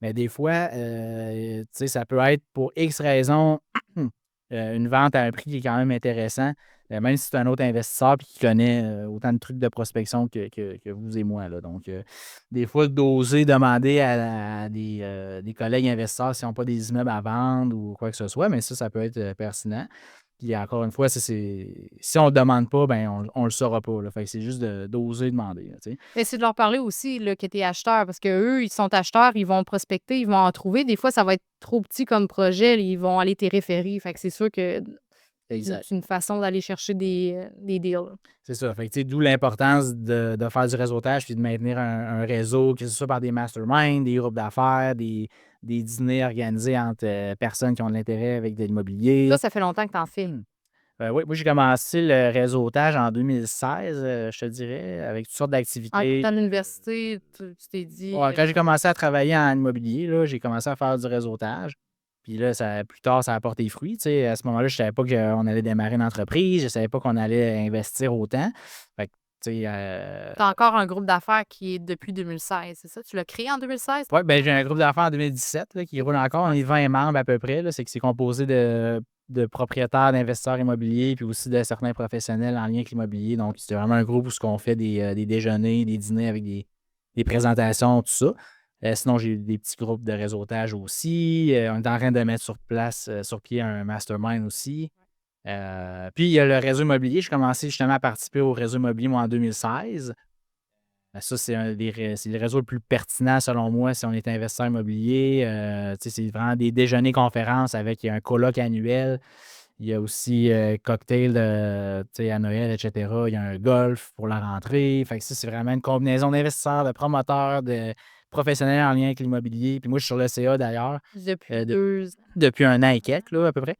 Mais des fois, tu sais, ça peut être pour X raisons, une vente à un prix qui est quand même intéressant, même si c'est un autre investisseur puis qui connaît, autant de trucs de prospection que vous et moi, là. Donc, des fois, d'oser demander à des collègues investisseurs s'ils n'ont pas des immeubles à vendre ou quoi que ce soit, mais ça peut être, pertinent. Puis encore une fois, ça c'est si on ne demande pas, ben on le saura pas, là. Fait que c'est juste d'oser demander, là, tu sais. Mais c'est de leur parler aussi là, que tu es acheteur parce qu'eux, ils sont acheteurs, ils vont prospecter, ils vont en trouver. Des fois, ça va être trop petit comme projet, ils vont aller te référer. Fait que c'est sûr que c'est une façon d'aller chercher des deals. C'est ça. Fait que, tu sais, d'où l'importance de faire du réseautage puis de maintenir un réseau, que ce soit par des masterminds, des groupes d'affaires, des dîners organisés entre personnes qui ont de l'intérêt avec de l'immobilier. Ça fait longtemps que tu en fais. Oui, moi, j'ai commencé le réseautage en 2016, je te dirais, avec toutes sortes En d'activités. quittant l'université, tu t'es dit. Ouais, quand j'ai commencé à travailler en immobilier, là, j'ai commencé à faire du réseautage. Puis là, plus tard, ça a porté fruit. Tu sais. À ce moment-là, je ne savais pas qu'on allait démarrer une entreprise. Je ne savais pas qu'on allait investir autant. Fait que, tu sais, Tu as encore un groupe d'affaires qui est depuis 2016, c'est ça? Tu l'as créé en 2016? ouais, ben, j'ai un groupe d'affaires en 2017 là, qui roule encore. On est 20 membres à peu près. Là. C'est composé de propriétaires, d'investisseurs immobiliers, puis aussi de certains professionnels en lien avec l'immobilier. Donc, c'est vraiment un groupe où on fait des déjeuners, des dîners avec des présentations, tout ça. Sinon, j'ai des petits groupes de réseautage aussi. On est en train de mettre sur pied un mastermind aussi. Puis, il y a le réseau immobilier. J'ai commencé justement à participer au réseau immobilier, moi, en 2016. Ça, c'est le réseau le plus pertinent, selon moi, si on est investisseur immobilier. Tu sais, c'est vraiment des déjeuners-conférences avec un colloque annuel. Il y a aussi cocktail tu sais, à Noël, etc. Il y a un golf pour la rentrée. Fait que ça, c'est vraiment une combinaison d'investisseurs, de promoteurs, de professionnels en lien avec l'immobilier. Puis moi, je suis sur le CA d'ailleurs. Depuis de- 2 ans. depuis un an et quelques, là, à peu près.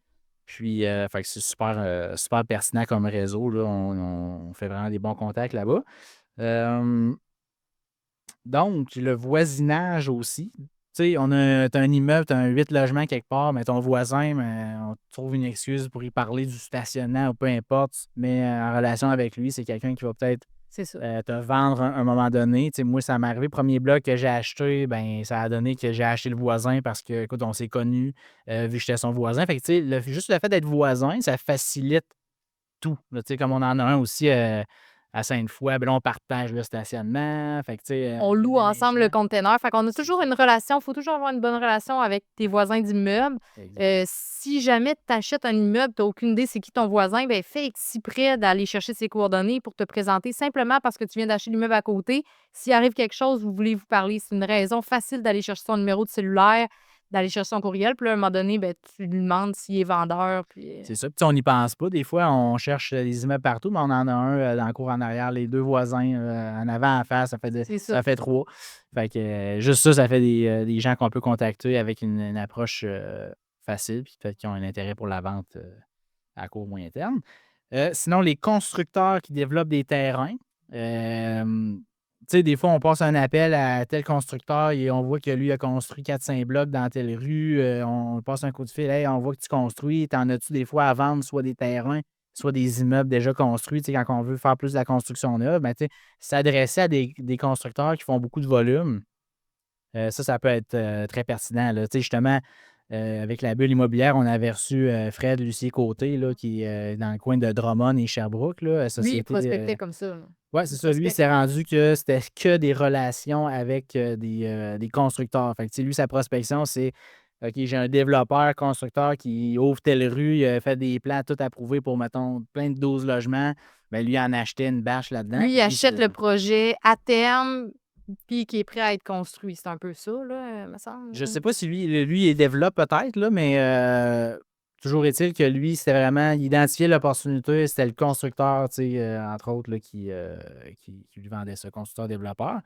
Puis, fait que c'est super pertinent comme réseau. Là. On fait vraiment des bons contacts là-bas. Donc, le voisinage aussi. Tu sais, t'as un immeuble, tu as un 8 logements quelque part, mais ton voisin, on trouve une excuse pour y parler du stationnement ou peu importe. Tu te mets en relation avec lui, c'est quelqu'un qui va peut-être C'est ça. te vendre à un moment donné. Tu sais, moi, ça m'est arrivé, premier bloc que j'ai acheté, ben ça a donné que j'ai acheté le voisin parce que, écoute, on s'est connus vu que j'étais son voisin. Fait que, tu sais, juste le fait d'être voisin, ça facilite tout. Là, tu sais, comme on en a un aussi à Sainte-Foy, ben là, on partage le stationnement. Fait que, tu sais, On loue ensemble le déneigement. container. Fait qu'on a toujours une relation. Il faut toujours avoir une bonne relation avec tes voisins d'immeuble. Exact. Si jamais tu achètes un immeuble, tu n'as aucune idée c'est qui ton voisin, ben fais exprès d'aller chercher ses coordonnées pour te présenter simplement parce que tu viens d'acheter l'immeuble à côté. S'il arrive quelque chose, vous voulez vous parler. C'est une raison facile d'aller chercher son numéro de cellulaire, d'aller chercher son courriel. Puis là, à un moment donné, ben, tu lui demandes s'il est vendeur. Puis, C'est ça. Puis, tu sais, on n'y pense pas. Des fois, on cherche des immeubles partout, mais on en a un dans le cour en arrière, les deux voisins en avant, en face, c'est ça. ça fait trois. Fait que juste ça, ça fait des gens qu'on peut contacter avec une approche facile, puis peut-être qui ont un intérêt pour la vente à court moyen terme. Sinon, les constructeurs qui développent des terrains. Tu sais, des fois, on passe un appel à tel constructeur et on voit que lui a construit 4-5 blocs dans telle rue. On passe un coup de fil. Hey, on voit que tu construis. T'en as-tu des fois à vendre, soit des terrains, soit des immeubles déjà construits? Tu sais, quand on veut faire plus de la construction neuve, ben, tu sais, s'adresser à des constructeurs qui font beaucoup de volume, ça peut être très pertinent. Là. Tu sais, justement, avec la bulle immobilière, on avait reçu Fred Lucier-Côté, là, qui est dans le coin de Drummond et Sherbrooke, là, Lui, il société. prospectait comme ça. Oui, c'est ça. Lui, il s'est rendu que c'était que des relations avec des constructeurs. Fait que, tu sais, lui, sa prospection, c'est OK, j'ai un développeur, constructeur qui ouvre telle rue, il a fait des plans tout approuvés pour, mettons, plein de 12 logements. Bien, lui, il en achetait une bâche là-dedans. Lui, il Puis achète le projet à terme, puis qui est prêt à être construit. C'est un peu ça, là, me semble. je sais pas si lui, il développe peut-être, là, mais toujours est-il que lui, c'était vraiment, il identifiait l'opportunité, c'était le constructeur, tu sais, entre autres, là, qui lui vendait ça, constructeur-développeur.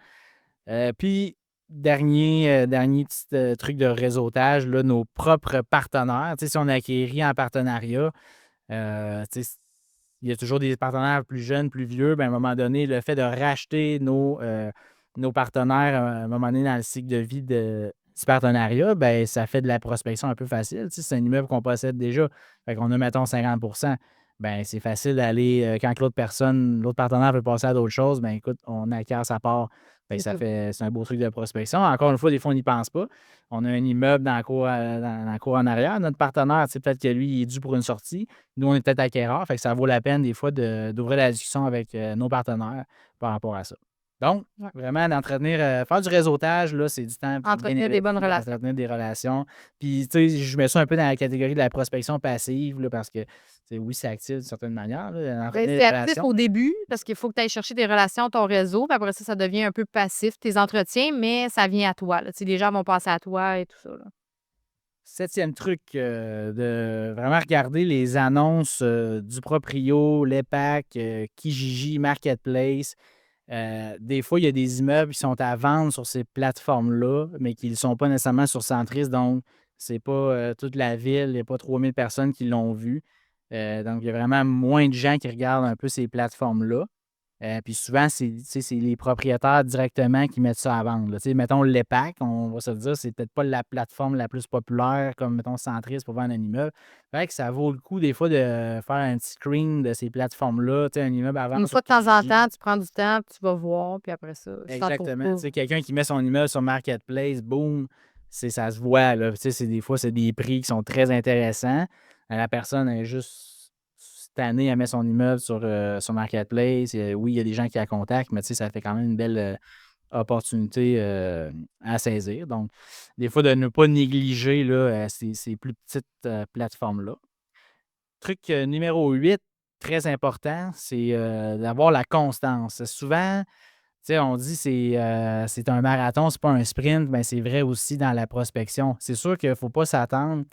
Puis, dernier petit truc de réseautage, là, nos propres partenaires. Tu sais, si on acquérit en partenariat, tu sais, il y a toujours des partenaires plus jeunes, plus vieux. Ben, à un moment donné, le fait de racheter nos partenaires à un moment donné dans le cycle de vie du partenariat, ben, ça fait de la prospection un peu facile. Tu sais, c'est un immeuble qu'on possède déjà. Fait qu'on a, mettons, 50 ben, c'est facile d'aller, quand l'autre partenaire veut passer à d'autres choses, ben écoute, on acquiert sa part. Ben, C'est ça. c'est un beau truc de prospection. Encore une fois, des fois, on n'y pense pas. On a un immeuble dans la cour en arrière. Notre partenaire, tu sais, peut-être que lui, il est dû pour une sortie. Nous, on est peut-être acquéreurs. Fait que ça vaut la peine, des fois, d'ouvrir la discussion avec nos partenaires par rapport à ça. Donc, Ouais. vraiment, faire du réseautage, là, c'est du temps bien Entretenir des bonnes investi, relations. entretenir des relations. Puis, tu sais, je mets ça un peu dans la catégorie de la prospection passive, là, parce que, tu sais, oui, c'est actif d'une certaine manière, là, Ben, entretenir c'est des actif relations. au début parce qu'il faut que tu ailles chercher des relations, ton réseau, puis après ça devient un peu passif, tes entretiens, mais ça vient à toi, là. Tu sais, les gens vont passer à toi et tout ça, là. 7e truc, de vraiment regarder les annonces du Proprio, l'EPAC, Kijiji, Marketplace. Des fois, il y a des immeubles qui sont à vendre sur ces plateformes-là, mais qui ne sont pas nécessairement sur Centris. Donc, c'est pas toute la ville, il n'y a pas 3000 personnes qui l'ont vu. Donc, il y a vraiment moins de gens qui regardent un peu ces plateformes-là. Puis souvent, c'est les propriétaires directement qui mettent ça à vendre, là. Tu sais, mettons l'EPAC, on va se le dire, c'est peut-être pas la plateforme la plus populaire comme, mettons, Centris pour vendre un immeuble. Fait que ça vaut le coup, des fois, de faire un petit screen de ces plateformes-là. Tu sais, un immeuble à vendre Une sur fois de temps en Kijiji. temps, tu prends du temps, puis tu vas voir, puis après ça, si tu trouves Exactement. pas. Tu sais, quelqu'un qui met son immeuble sur Marketplace, boum, ça se voit, là. Tu sais, des fois, c'est des prix qui sont très intéressants. La personne est juste cette année, elle met son immeuble sur Marketplace. Oui, il y a des gens qui la contactent, mais tu sais, ça fait quand même une belle opportunité à saisir. Donc, des fois, de ne pas négliger là, ces plus petites plateformes-là. Truc numéro 8, très important, c'est d'avoir la constance. Souvent, tu sais, on dit c'est un marathon, c'est pas un sprint, mais c'est vrai aussi dans la prospection. C'est sûr qu'il ne faut pas s'attendre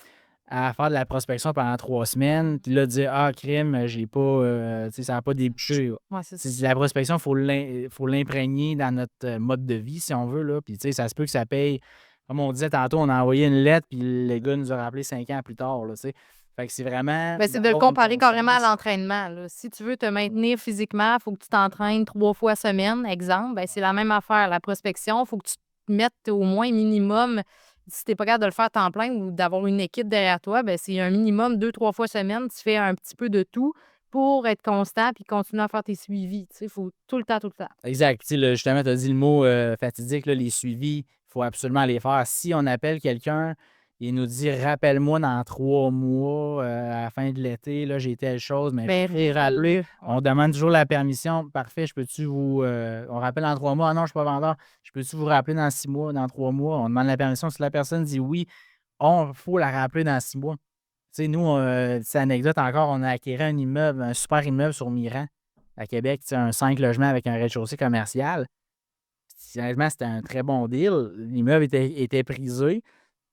à faire de la prospection pendant 3 semaines, puis là, dire ah, crime, j'ai pas, tu sais, ça n'a pas débouché. Ouais, c'est ça. C'est la prospection, il faut l'imprégner dans notre mode de vie, si on veut. Là. Puis, tu sais, ça se peut que ça paye. Comme on disait tantôt, on a envoyé une lettre, puis le gars nous a rappelé 5 ans plus tard. Là, tu sais. Fait que c'est vraiment Ben, c'est de le d'avoir une comparer carrément à constance. l'entraînement, là. Si tu veux te maintenir physiquement, il faut que tu t'entraînes 3 fois semaine, exemple. Ben, c'est la même affaire. La prospection, il faut que tu te mettes au moins minimum, si tu n'es pas capable de le faire à temps plein ou d'avoir une équipe derrière toi, ben, c'est un minimum 2, 3 fois semaine. Tu fais un petit peu de tout pour être constant puis continuer à faire tes suivis. Il faut tout le temps, tout le temps. Exact. Puis, tu sais, justement, tu as dit le mot fatidique, là, les suivis, il faut absolument les faire. Si on appelle quelqu'un, il nous dit rappelle-moi dans 3 mois, à la fin de l'été, là, j'ai telle chose, mais Ben, je vais rappeler. On demande toujours la permission. Parfait, je peux-tu vous. On rappelle dans 3 mois. Ah non, je ne suis pas vendeur. Je peux-tu vous rappeler dans 6 mois, dans 3 mois? On demande la permission. Si la personne dit oui, il faut la rappeler dans 6 mois. Tu sais, nous, c'est anecdote encore, on a acquis un immeuble, un super immeuble sur Miran, à Québec, tu sais, un 5 logements avec un rez-de-chaussée commercial. Honnêtement, c'était un très bon deal. L'immeuble était prisé.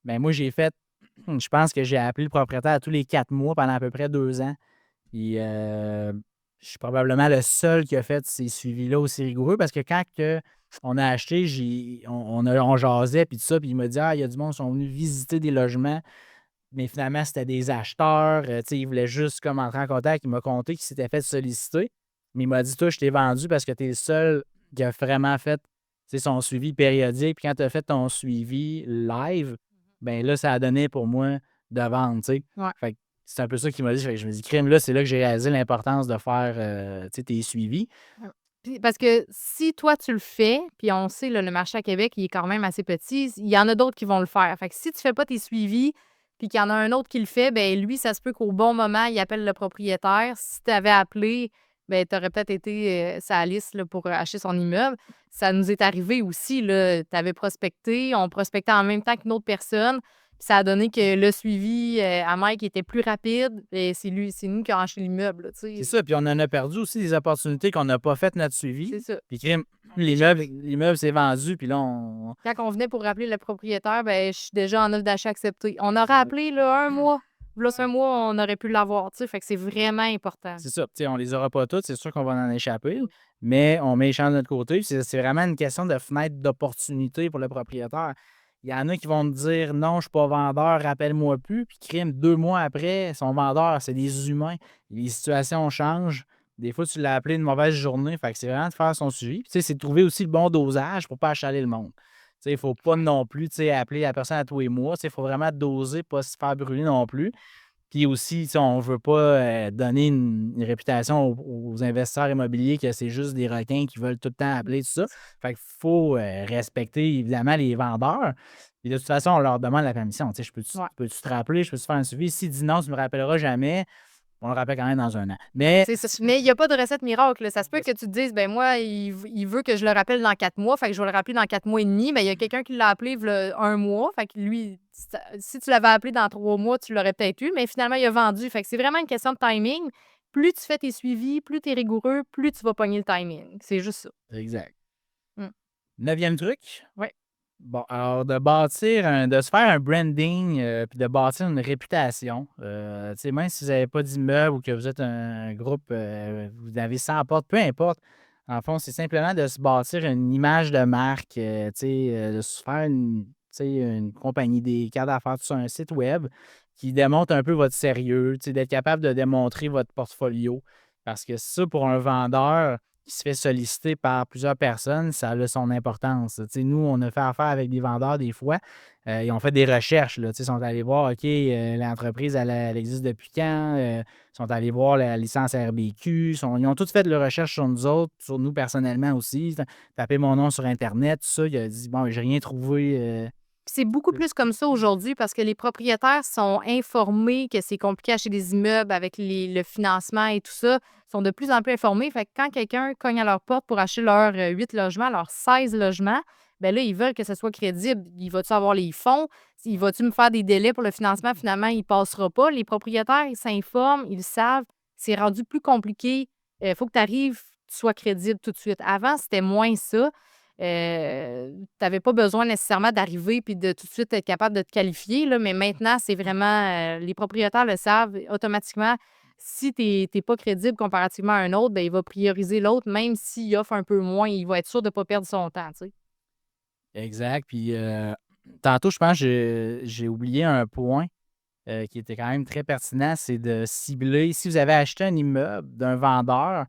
Mais moi, je pense que j'ai appelé le propriétaire tous les 4 mois pendant à peu près 2 ans. Puis, je suis probablement le seul qui a fait ces suivis-là aussi rigoureux parce que quand on a acheté, on jasait, puis tout ça, puis il m'a dit ah, il y a du monde qui sont venus visiter des logements. Mais finalement, c'était des acheteurs. Tu sais, ils voulaient juste comme entrer en contact. Il m'a conté qu'il s'était fait solliciter. Mais il m'a dit, toi, je t'ai vendu parce que tu es le seul qui a vraiment fait son suivi périodique. Puis quand tu as fait ton suivi live, ben là, ça a donné pour moi de vendre. Tu sais. ouais. Fait que c'est un peu ça qu'il m'a dit. Fait que je me dis, crime, là, c'est là que j'ai réalisé l'importance de faire tu sais, tes suivis. Puis parce que si toi, tu le fais, puis on sait, là, le marché à Québec, il est quand même assez petit, il y en a d'autres qui vont le faire. Fait que si tu fais pas tes suivis, puis qu'il y en a un autre qui le fait, ben lui, ça se peut qu'au bon moment, il appelle le propriétaire. Si tu avais appelé, ben tu aurais peut-être été sa liste là, pour acheter son immeuble. Ça nous est arrivé aussi, là. Tu avais prospecté, on prospectait en même temps qu'une autre personne. Puis ça a donné que le suivi à Mike était plus rapide. Et c'est nous qui avons acheté l'immeuble, là, tu C'est sais. ça. Puis on en a perdu aussi des opportunités qu'on n'a pas fait notre suivi. C'est ça. Puis crime, l'immeuble s'est vendu. Puis là, on. Quand on venait pour rappeler le propriétaire, ben je suis déjà en offre d'achat acceptée. On aurait appelé là, un mois. Là, c'est un mois, on aurait pu l'avoir. Tu sais, fait que c'est vraiment important. C'est ça. Tu sais, on les aura pas toutes, c'est sûr qu'on va en échapper, mais on met les chances de notre côté. Puis c'est vraiment une question de fenêtre d'opportunité pour le propriétaire. Il y en a qui vont te dire non, je ne suis pas vendeur, rappelle-moi plus. Puis crime, 2 mois après, son vendeur, c'est des humains. Les situations changent. Des fois, tu l'as appelé une mauvaise journée. Fait que c'est vraiment de faire son suivi. Puis, tu sais, c'est de trouver aussi le bon dosage pour ne pas achaler le monde. Il ne faut pas non plus appeler la personne à tous les mois. Il faut vraiment doser, pas se faire brûler non plus. Puis aussi, on ne veut pas donner une réputation aux investisseurs immobiliers que c'est juste des requins qui veulent tout le temps appeler, tout ça. Fait qu'il faut respecter évidemment les vendeurs. Puis de toute façon, on leur demande la permission. Tu sais, Ouais. peux-tu te rappeler, je peux-tu faire un suivi? S'il dit non, tu ne me rappelleras jamais, on le rappelle quand même dans un an. Mais C'est ça. Mais il n'y a pas de recette miracle, là. Ça se peut que tu te dises, ben moi, il veut que je le rappelle dans 4 mois, fait que je vais le rappeler dans 4 mois et demi. Ben, il y a quelqu'un qui l'a appelé v'là 1 mois, fait que lui, si tu l'avais appelé dans 3 mois, tu l'aurais peut-être eu, mais finalement, il a vendu. Fait que c'est vraiment une question de timing. Plus tu fais tes suivis, plus tu es rigoureux, plus tu vas pogner le timing. C'est juste ça. exact. Mm. 9e truc. Ouais. Bon, alors de se faire un branding puis de bâtir une réputation. Tu sais, même si vous n'avez pas d'immeuble ou que vous êtes un groupe, vous avez 100 portes, peu importe. En fond, c'est simplement de se bâtir une image de marque, de se faire une compagnie, des cartes d'affaires, tout ça, un site web qui démontre un peu votre sérieux, d'être capable de démontrer votre portfolio. Parce que ça, pour un vendeur qui se fait solliciter par plusieurs personnes, ça a son importance. Tu sais, nous, on a fait affaire avec des vendeurs des fois. Ils ont fait des recherches. Là, tu sais, ils sont allés voir, OK, l'entreprise, elle existe depuis quand? Ils sont allés voir la licence RBQ. Ils ont tous fait de recherche sur nous autres, sur nous personnellement aussi. Tapé mon nom sur Internet, tout ça. Il a dit, bon, j'ai rien trouvé. Puis c'est beaucoup plus comme ça aujourd'hui parce que les propriétaires sont informés que c'est compliqué d'acheter des immeubles avec le financement et tout ça. Ils sont de plus en plus informés. Fait que quand quelqu'un cogne à leur porte pour acheter leurs 8 logements, leurs 16 logements, ben là, ils veulent que ce soit crédible. Il va-tu avoir les fonds? Il va-tu me faire des délais pour le financement? Finalement, il ne passera pas. Les propriétaires, ils s'informent, ils le savent. C'est rendu plus compliqué. Il faut que tu arrives, tu sois crédible tout de suite. Avant, c'était moins ça. Tu n'avais pas besoin nécessairement d'arriver puis de tout de suite être capable de te qualifier, là, mais maintenant, c'est vraiment les propriétaires le savent automatiquement. Si tu n'es pas crédible comparativement à un autre, ben, il va prioriser l'autre, même s'il offre un peu moins, il va être sûr de ne pas perdre son temps. Tu sais. Exact. Puis tantôt, je pense que j'ai oublié un point qui était quand même très pertinent, c'est de cibler. Si vous avez acheté un immeuble d'un vendeur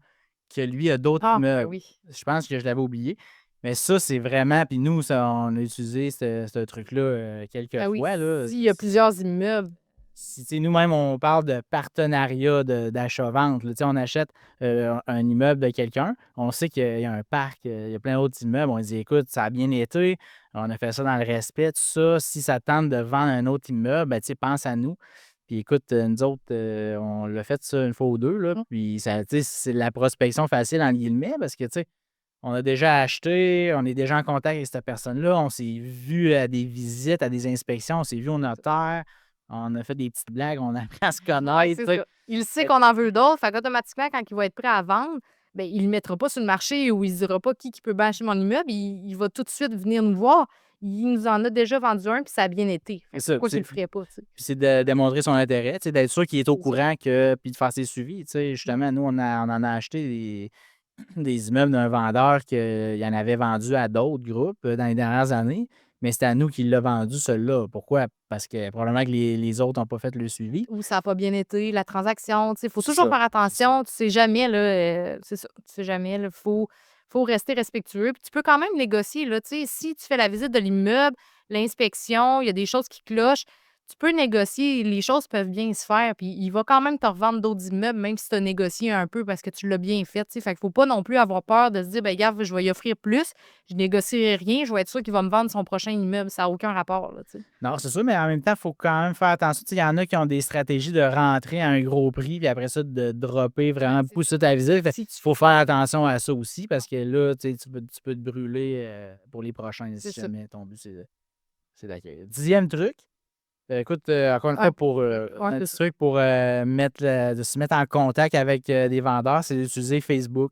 que lui a d'autres Ah, ben immeubles, oui. je pense que je l'avais oublié. Mais ça, c'est vraiment. Puis nous, on a utilisé ce truc-là quelques Ben oui. fois. Là. S'il y a plusieurs immeubles, Si nous-mêmes, on parle de partenariat d'achat-vente. Là, on achète un immeuble de quelqu'un, on sait qu'il y a un parc, il y a plein d'autres immeubles. On dit, écoute, ça a bien été, on a fait ça dans le respect, tout ça. Si ça tente de vendre un autre immeuble, ben, pense à nous. Puis écoute, nous autres, on l'a fait ça une fois ou deux. Là, puis ça, c'est la prospection facile en guillemets parce que on a déjà acheté, on est déjà en contact avec cette personne-là, on s'est vu à des visites, à des inspections, on s'est vu au notaire. On a fait des petites blagues, on a appris à se connaître. c'est ça. Il sait qu'on en veut d'autres. Fait qu'automatiquement, quand il va être prêt à vendre, ben, il ne le mettra pas sur le marché ou il ne dira pas qui peut bien acheter mon immeuble. Il va tout de suite venir nous voir. Il nous en a déjà vendu un, puis ça a bien été. Fait que C'est ça, pourquoi tu tu le sais. ferais pas? Tu sais? Puis c'est de démontrer son intérêt, d'être sûr qu'il est au C'est ça. courant puis de faire ses suivis. Justement, nous, on en a acheté des immeubles d'un vendeur qu'il en avait vendu à d'autres groupes dans les dernières années, mais c'était à nous qu'il l'a vendu, celui-là. Pourquoi? Parce que probablement que les autres n'ont pas fait le suivi. Ou ça n'a pas bien été, la transaction. Il faut C'est toujours ça, faire c'est attention. Tu sais jamais, là, c'est ça. Tu sais jamais, il faut rester respectueux. Puis tu peux quand même négocier, là, tu sais, si tu fais la visite de l'immeuble, l'inspection, il y a des choses qui clochent, tu peux négocier, les choses peuvent bien se faire. Puis il va quand même te revendre d'autres immeubles, même si tu as négocié un peu parce que tu l'as bien fait. Tu sais. Fait qu'il ne faut pas non plus avoir peur de se dire, ben regarde, je vais y offrir plus, je négocierai rien, je vais être sûr qu'il va me vendre son prochain immeuble. Ça n'a aucun rapport, là, tu sais. Non, c'est sûr, mais en même temps, il faut quand même faire attention. Il y en a qui ont des stratégies de rentrer à un gros prix, puis après ça, de dropper vraiment c'est pousser ta visite. Si Il faut faire attention à ça aussi, parce que là, tu peux te brûler pour les prochains C'est si ça. jamais ton but, c'est d'accueillir. 10e truc. Écoute, encore une Ouais. fois, pour Ouais, un c'est petit ça. truc pour de se mettre en contact avec des vendeurs, c'est d'utiliser Facebook.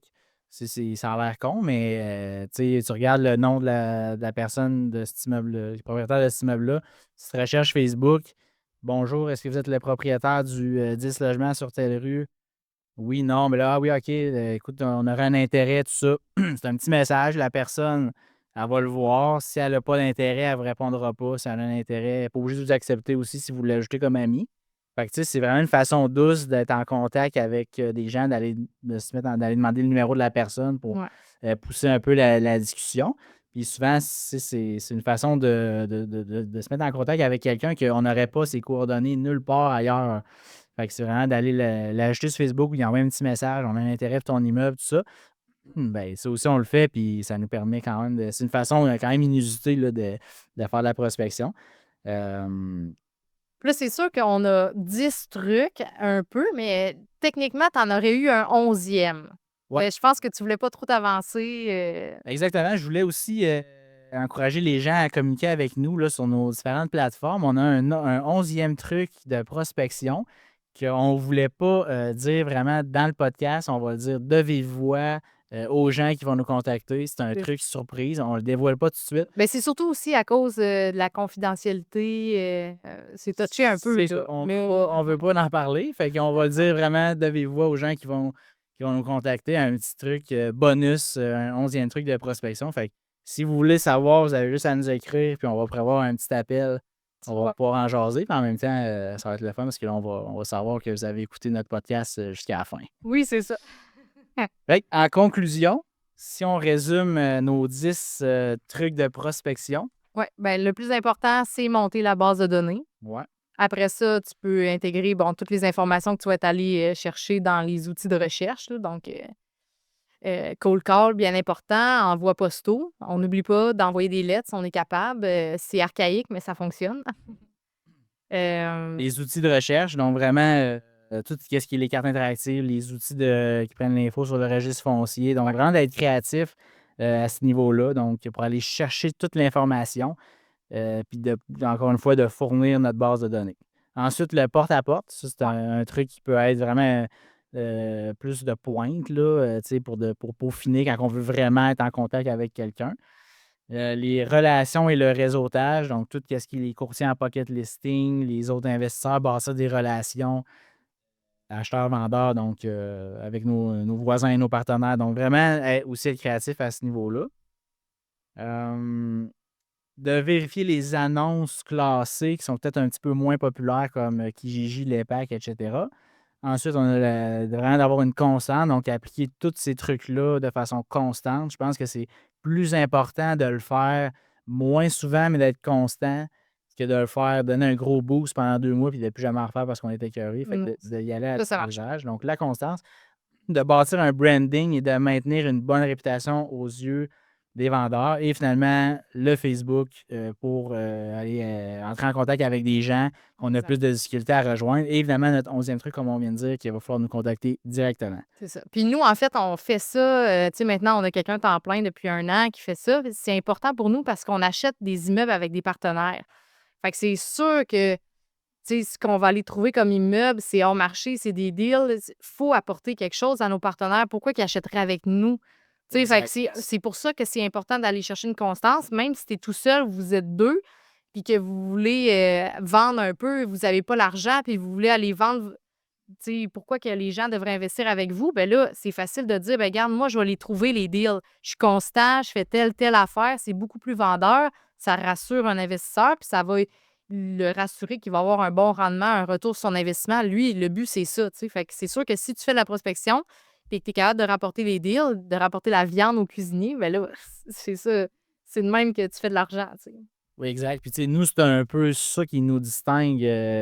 Ça a l'air con, mais tu regardes le nom de la personne de cet immeuble-là, du propriétaire de cet immeuble-là, tu te recherches Facebook. Bonjour, est-ce que vous êtes le propriétaire du 10 logements sur telle rue? Oui, non, mais là, ah oui, OK, écoute, on aurait un intérêt, tout ça. C'est un petit message. La personne, Elle va le voir. Si elle n'a pas d'intérêt, elle ne vous répondra pas. Si elle a un intérêt, elle n'est pas obligée de vous accepter aussi si vous l'ajoutez comme ami. Fait que, tu sais, c'est vraiment une façon douce d'être en contact avec des gens, d'aller d'aller demander le numéro de la personne pour pousser un peu la discussion. Puis souvent, c'est une façon de se mettre en contact avec quelqu'un qu'on n'aurait pas ses coordonnées nulle part ailleurs. Fait que c'est vraiment d'aller l'ajouter sur Facebook, il envoie un petit message, on a un intérêt pour ton immeuble, tout ça. Ben, ça aussi, on le fait, puis ça nous permet quand même de. C'est une façon quand même inusitée là, de faire de la prospection. Euh, Là, c'est sûr qu'on a 10 trucs, un peu, mais techniquement, tu en aurais eu un 11e. Ouais. Je pense que tu voulais pas trop t'avancer. Exactement. Je voulais aussi encourager les gens à communiquer avec nous là, sur nos différentes plateformes. On a un 11e truc de prospection qu'on ne voulait pas dire vraiment dans le podcast. On va le dire de vive voix aux gens qui vont nous contacter. C'est un truc surprise. On ne le dévoile pas tout de suite. Ben, c'est surtout aussi à cause de la confidentialité. C'est touché un peu. C'est ça. On ne veut pas en parler. Fait qu'on va le dire vraiment de vive voix aux gens qui vont nous contacter. Un petit truc bonus, un 11e truc de prospection. Fait que si vous voulez savoir, vous avez juste à nous écrire, puis on va prévoir un petit appel. On va pouvoir en jaser, puis en même temps, ça va être le fun parce que là, on va savoir que vous avez écouté notre podcast jusqu'à la fin. Oui, c'est ça. Fait, en conclusion, si on résume nos 10 trucs de prospection. Oui, ben, le plus important, c'est monter la base de données. Ouais. Après ça, tu peux intégrer toutes les informations que tu vas être allé chercher dans les outils de recherche. Là. Donc, cold call, bien important, envoi postaux. On n'oublie pas d'envoyer des lettres si on est capable. C'est archaïque, mais ça fonctionne. Les outils de recherche, donc vraiment tout ce qui est les cartes interactives, les outils qui prennent l'info sur le registre foncier. Donc, vraiment d'être créatif à ce niveau-là. Donc, pour aller chercher toute l'information, puis encore une fois, de fournir notre base de données. Ensuite, le porte-à-porte, ça, c'est un truc qui peut être vraiment plus de pointe, là, pour peaufiner quand on veut vraiment être en contact avec quelqu'un. Les relations et le réseautage, donc tout ce qui est les courtiers en pocket listing, les autres investisseurs, bâtir des relations acheteurs-vendeurs, donc avec nos voisins et nos partenaires. Donc vraiment aussi être créatif à ce niveau-là. De vérifier les annonces classées qui sont peut-être un petit peu moins populaires comme Kijiji, l'EPAC, etc. Ensuite, on a vraiment d'avoir une constante, donc appliquer tous ces trucs-là de façon constante. Je pense que c'est plus important de le faire moins souvent, mais d'être constant, que de le faire, donner un gros boost pendant 2 mois puis de ne plus jamais en refaire parce qu'on est écœuré. Fait que d'y aller à l'usage. Donc, la constance, de bâtir un branding et de maintenir une bonne réputation aux yeux des vendeurs et finalement le Facebook pour aller entrer en contact avec des gens qu'on a plus de difficultés à rejoindre. Et évidemment, notre 11e truc, comme on vient de dire, qu'il va falloir nous contacter directement. C'est ça. Puis nous, en fait, on fait ça. Tu sais, maintenant, on a quelqu'un temps plein depuis 1 an qui fait ça. C'est important pour nous parce qu'on achète des immeubles avec des partenaires. Fait que c'est sûr que ce qu'on va aller trouver comme immeuble, c'est hors marché, c'est des deals. Il faut apporter quelque chose à nos partenaires. Pourquoi ils achèteraient avec nous? Fait que c'est pour ça que c'est important d'aller chercher une constance. Même si tu es tout seul, vous êtes 2, puis que vous voulez vendre un peu, vous n'avez pas l'argent, puis vous voulez aller vendre. Pourquoi que les gens devraient investir avec vous? Ben là, c'est facile de dire, ben regarde, moi, je vais les trouver, les deals. Je suis constant, je fais telle affaire. C'est beaucoup plus vendeur. Ça rassure un investisseur, puis ça va le rassurer qu'il va avoir un bon rendement, un retour sur son investissement. Lui, le but, c'est ça. Fait que c'est sûr que si tu fais de la prospection, et que tu es capable de rapporter les deals, de rapporter la viande au cuisinier, bien là, c'est ça. C'est de même que tu fais de l'argent. Oui, exact. Puis, nous, c'est un peu ça qui nous distingue.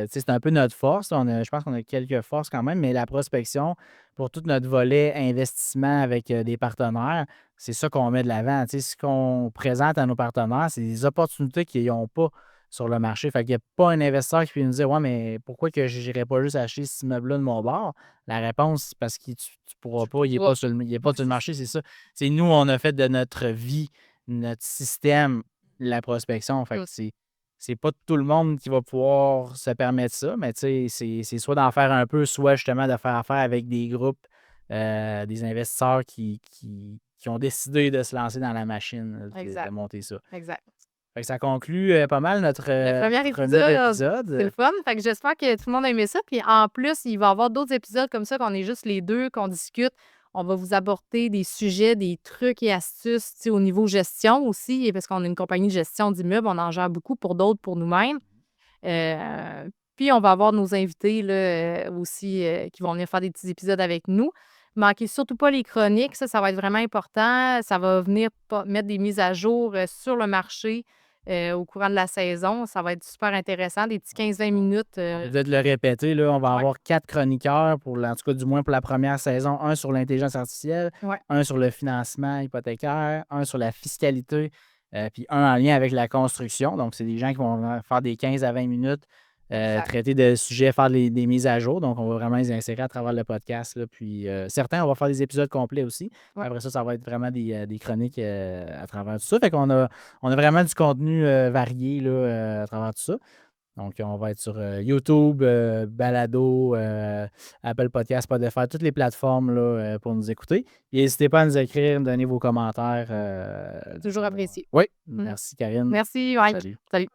C'est un peu notre force. Je pense qu'on a quelques forces quand même, mais la prospection, pour tout notre volet investissement avec des partenaires, c'est ça qu'on met de l'avant. Ce qu'on présente à nos partenaires, c'est des opportunités qu'ils n'ont pas sur le marché. Fait qu'il n'y a pas un investisseur qui peut nous dire « Ouais, mais pourquoi que je n'irais pas juste acheter cet immeuble-là de mon bord? » La réponse, c'est parce que tu ne pourras pas, il n'est pas sur le marché, c'est ça. Nous, on a fait de notre vie, notre système, la prospection. Fait que c'est pas tout le monde qui va pouvoir se permettre ça, mais c'est soit d'en faire un peu, soit justement de faire affaire avec des groupes, des investisseurs qui ont décidé de se lancer dans la machine, de monter ça. Exact. Fait que ça conclut pas mal notre premier épisode. C'est le fun. Fait que j'espère que tout le monde a aimé ça. Puis en plus, il va y avoir d'autres épisodes comme ça qu'on est juste les deux, qu'on discute. On va vous apporter des sujets, des trucs et astuces au niveau gestion aussi, parce qu'on a une compagnie de gestion d'immeubles, on en gère beaucoup pour d'autres, pour nous-mêmes. Puis, on va avoir nos invités là, aussi qui vont venir faire des petits épisodes avec nous. Manquez surtout pas les chroniques, ça va être vraiment important. Ça va venir mettre des mises à jour sur le marché au courant de la saison. Ça va être super intéressant, des petits 15-20 minutes. Peut-être le répéter, là, on va Ouais. avoir 4 chroniqueurs, en tout cas du moins pour la première saison. Un sur l'intelligence artificielle, Ouais. un sur le financement hypothécaire, un sur la fiscalité, puis un en lien avec la construction. Donc, c'est des gens qui vont faire des 15 à 20 minutes, Exact. traiter de sujets, faire des mises à jour. Donc, on va vraiment les insérer à travers le podcast. Là. Puis, certains, on va faire des épisodes complets aussi. Ouais. Après ça va être vraiment des chroniques à travers tout ça. Fait qu'on a vraiment du contenu varié là, à travers tout ça. Donc, on va être sur YouTube, Balado, Apple Podcast, Spotify, toutes les plateformes là, pour nous écouter. Et n'hésitez pas à nous écrire, donner vos commentaires. Toujours apprécié. Oui, merci Karine. Merci, Mike. Salut. Salut.